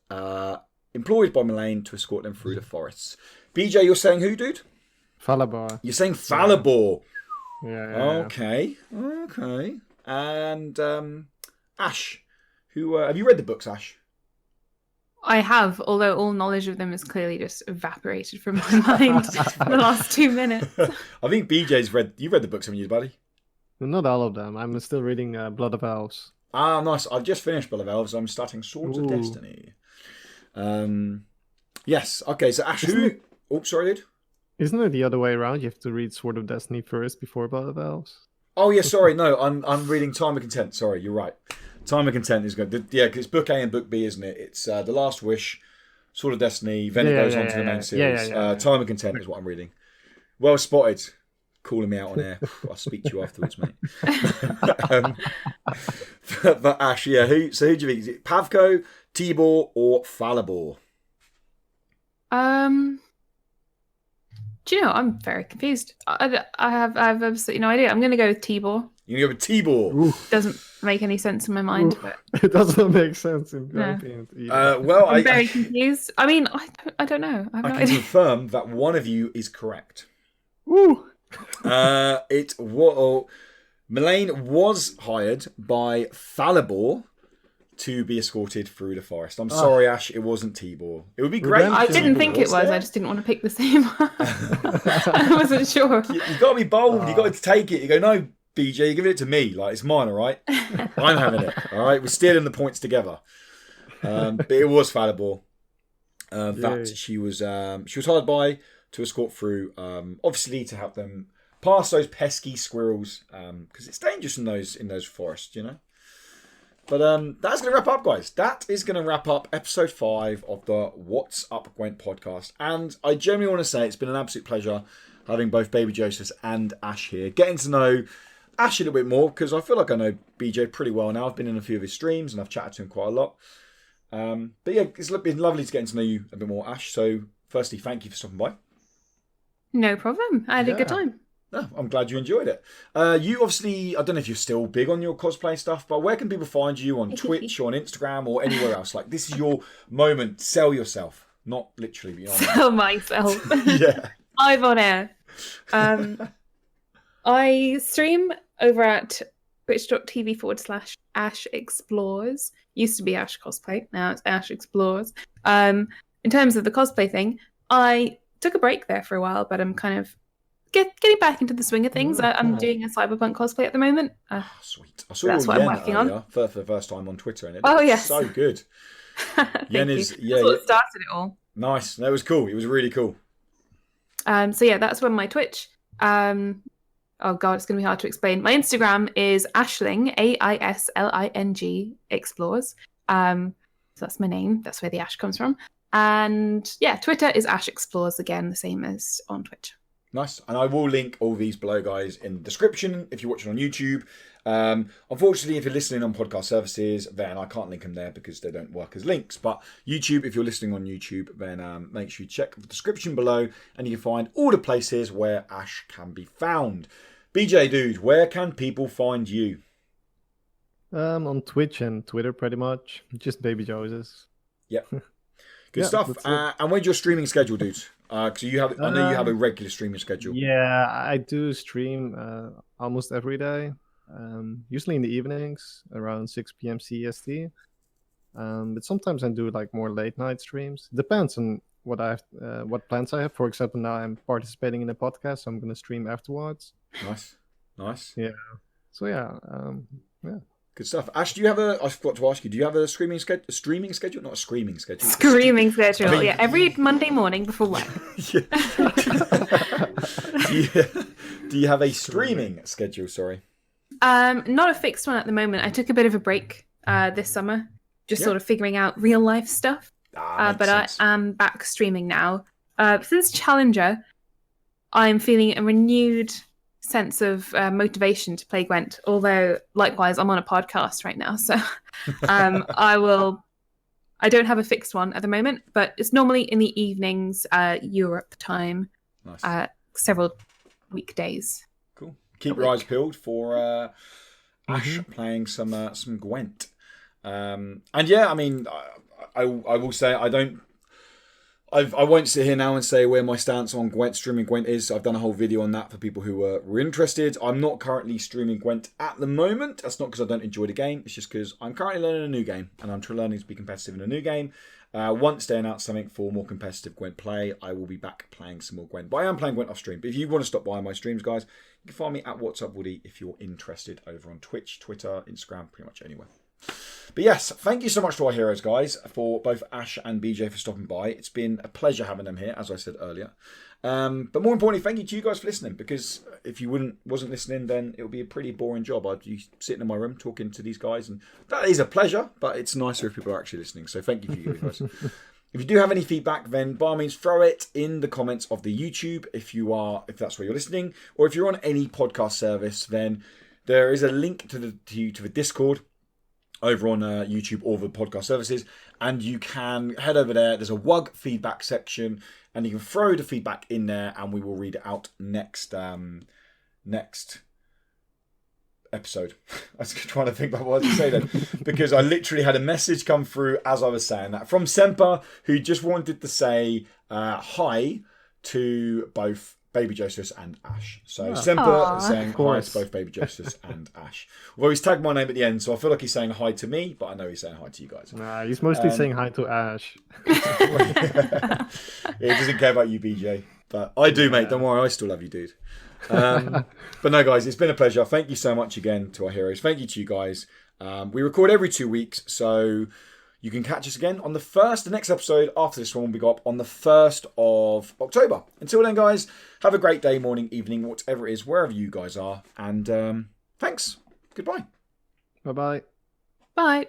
employed by Melaine to escort them through the forests? BJ, you're saying who, dude? Falibor. You're saying Falibor. Yeah. Okay. And Ash, who have you read the books, Ash? I have, although all knowledge of them has clearly just evaporated from my mind in the last 2 minutes. I think BJ's you've read the books, haven't you, buddy? Not all of them. I'm still reading Blood of Elves. Ah, nice. I've just finished Blood of Elves. I'm starting Swords of Destiny. Yes. Okay, so Ash, who... Oh, sorry, dude. Isn't it the other way around? You have to read Sword of Destiny first before Blood of Elves? Oh, yeah, sorry. No, I'm reading Time of Content. Sorry, you're right. Time of Content is good. Yeah, because it's Book A and Book B, isn't it? It's The Last Wish, Sword of Destiny, then it goes on to the main series. Time of Content is what I'm reading. Well spotted. Calling me out on air. I'll speak to you afterwards, mate. But Ash, yeah, who do you think? Is it Pavko, Tibor, or Falibor? Do you know? I'm very confused. I have absolutely no idea. I'm going to go with Tibor. You're going to go with Tibor. Oof. Doesn't make any sense in my mind. But... It doesn't make sense in my opinion. Well, I'm very confused. I mean, I don't know. I can confirm that one of you is correct. Woo! Melaine was hired by Falibor to be escorted through the forest. I'm sorry, Ash, it wasn't Tibor. It would be great. I didn't think it was. I just didn't want to pick the same one. I wasn't sure. You got to be bold. You got to take it. You go, no, BJ, you're giving it to me. Like, it's mine, all right? I'm having it, all right? We're stealing the points together. But it was Falibor that she was hired by to escort through, obviously to help them pass those pesky squirrels, because it's dangerous in those forests, you know. But that's going to wrap up, guys. That is going to wrap up episode 5 of the What's Up Gwent podcast. And I genuinely want to say it's been an absolute pleasure having both Babyjosus and Ash here. Getting to know Ash a little bit more, because I feel like I know BJ pretty well now. I've been in a few of his streams and I've chatted to him quite a lot. But yeah, it's been lovely to get to know you a bit more, Ash. So firstly, thank you for stopping by. No problem. I had a good time. No, I'm glad you enjoyed it. You obviously, I don't know if you're still big on your cosplay stuff, but where can people find you on Twitch or on Instagram or anywhere else? Like, this is your moment. Sell yourself. Not literally, but you know what I mean. Sell myself. Yeah. Live on air. I stream over at twitch.tv/Ash Explores. Used to be Ash Cosplay, now it's Ash Explores. In terms of the cosplay thing, I took a break there for a while, but I'm kind of getting back into the swing of things. I'm doing a cyberpunk cosplay at the moment. Sweet. I saw that's what I'm working on. for the first time on Twitter, and it yes. so good. Yen is that's what started it all. Nice. That was cool. It was really cool. So yeah, that's when my Twitch. Oh god, it's going to be hard to explain. My Instagram is Aisling, AISLING Explores. So that's my name. That's where the Ash comes from. And yeah, Twitter is Ash Explores again, the same as on Twitch. Nice. And I will link all these below, guys, in the description if you're watching on YouTube. Unfortunately, if you're listening on podcast services, then I can't link them there because they don't work as links. But YouTube, if you're listening on YouTube, then make sure you check the description below and you can find all the places where Ash can be found. BJ, dude, where can people find you? On Twitch and Twitter, pretty much. Just Babyjosus. Yep. Good stuff. And when's your streaming schedule, dude? Because I know you have a regular streaming schedule. Yeah, I do stream almost every day. Usually in the evenings around 6 p.m. CST. But sometimes I do like more late night streams. Depends on what plans I have. For example, now I'm participating in a podcast, so I'm going to stream afterwards. Nice. Yeah. So yeah. Good stuff. Ash, I forgot to ask you, do you have a streaming schedule? Not a screaming schedule. Screaming schedule, yeah. Every Monday morning before work. Do you have a streaming schedule, sorry? Not a fixed one at the moment. I took a bit of a break this summer, just sort of figuring out real life stuff. But sense. I am back streaming now. Since Challenger, I'm feeling a renewed sense of motivation to play Gwent, although likewise I'm on a podcast right now, so I don't have a fixed one at the moment, but it's normally in the evenings, Europe time. Nice. Several weekdays. Cool. Keep your eyes peeled for Ash playing some Gwent. And yeah, I mean, I will say I won't sit here now and say where my stance on Gwent, streaming Gwent is. I've done a whole video on that for people who were interested. I'm not currently streaming Gwent at the moment. That's not because I don't enjoy the game. It's just because I'm currently learning a new game and I'm learning to be competitive in a new game. Once they announce something for more competitive Gwent play, I will be back playing some more Gwent. But I am playing Gwent off stream. But if you want to stop by my streams, guys, you can find me at What's Up Woody if you're interested over on Twitch, Twitter, Instagram, pretty much anywhere. But yes, thank you so much to our heroes, guys, for both Ash and BJ for stopping by. It's been a pleasure having them here, as I said earlier. But more importantly, thank you to you guys for listening, because if you wasn't listening, then it would be a pretty boring job. I'd be sitting in my room talking to these guys, and that is a pleasure, but it's nicer if people are actually listening. So thank you for you guys. If you do have any feedback, then by all means throw it in the comments of the YouTube if that's where you're listening, or if you're on any podcast service, then there is a link to the Discord over on YouTube or the podcast services, and you can head over there. There's a WUG feedback section, and you can throw the feedback in there, and we will read it out next episode. I was trying to think about what to say then, because I literally had a message come through as I was saying that from Semper, who just wanted to say hi to both Babyjosus and Ash. So Semper is saying hi to both Babyjosus and Ash. Although he's tagged my name at the end, so I feel like he's saying hi to me, but I know he's saying hi to you guys. Nah, he's mostly saying hi to Ash. Yeah, he doesn't care about you, BJ. But I do, mate. Don't worry, I still love you, dude. But no, guys, it's been a pleasure. Thank you so much again to our heroes. Thank you to you guys. We record every 2 weeks, so you can catch us again on the next episode after this one will be up on the 1st of October. Until then, guys, have a great day, morning, evening, whatever it is, wherever you guys are. And thanks. Goodbye. Bye-bye. Bye.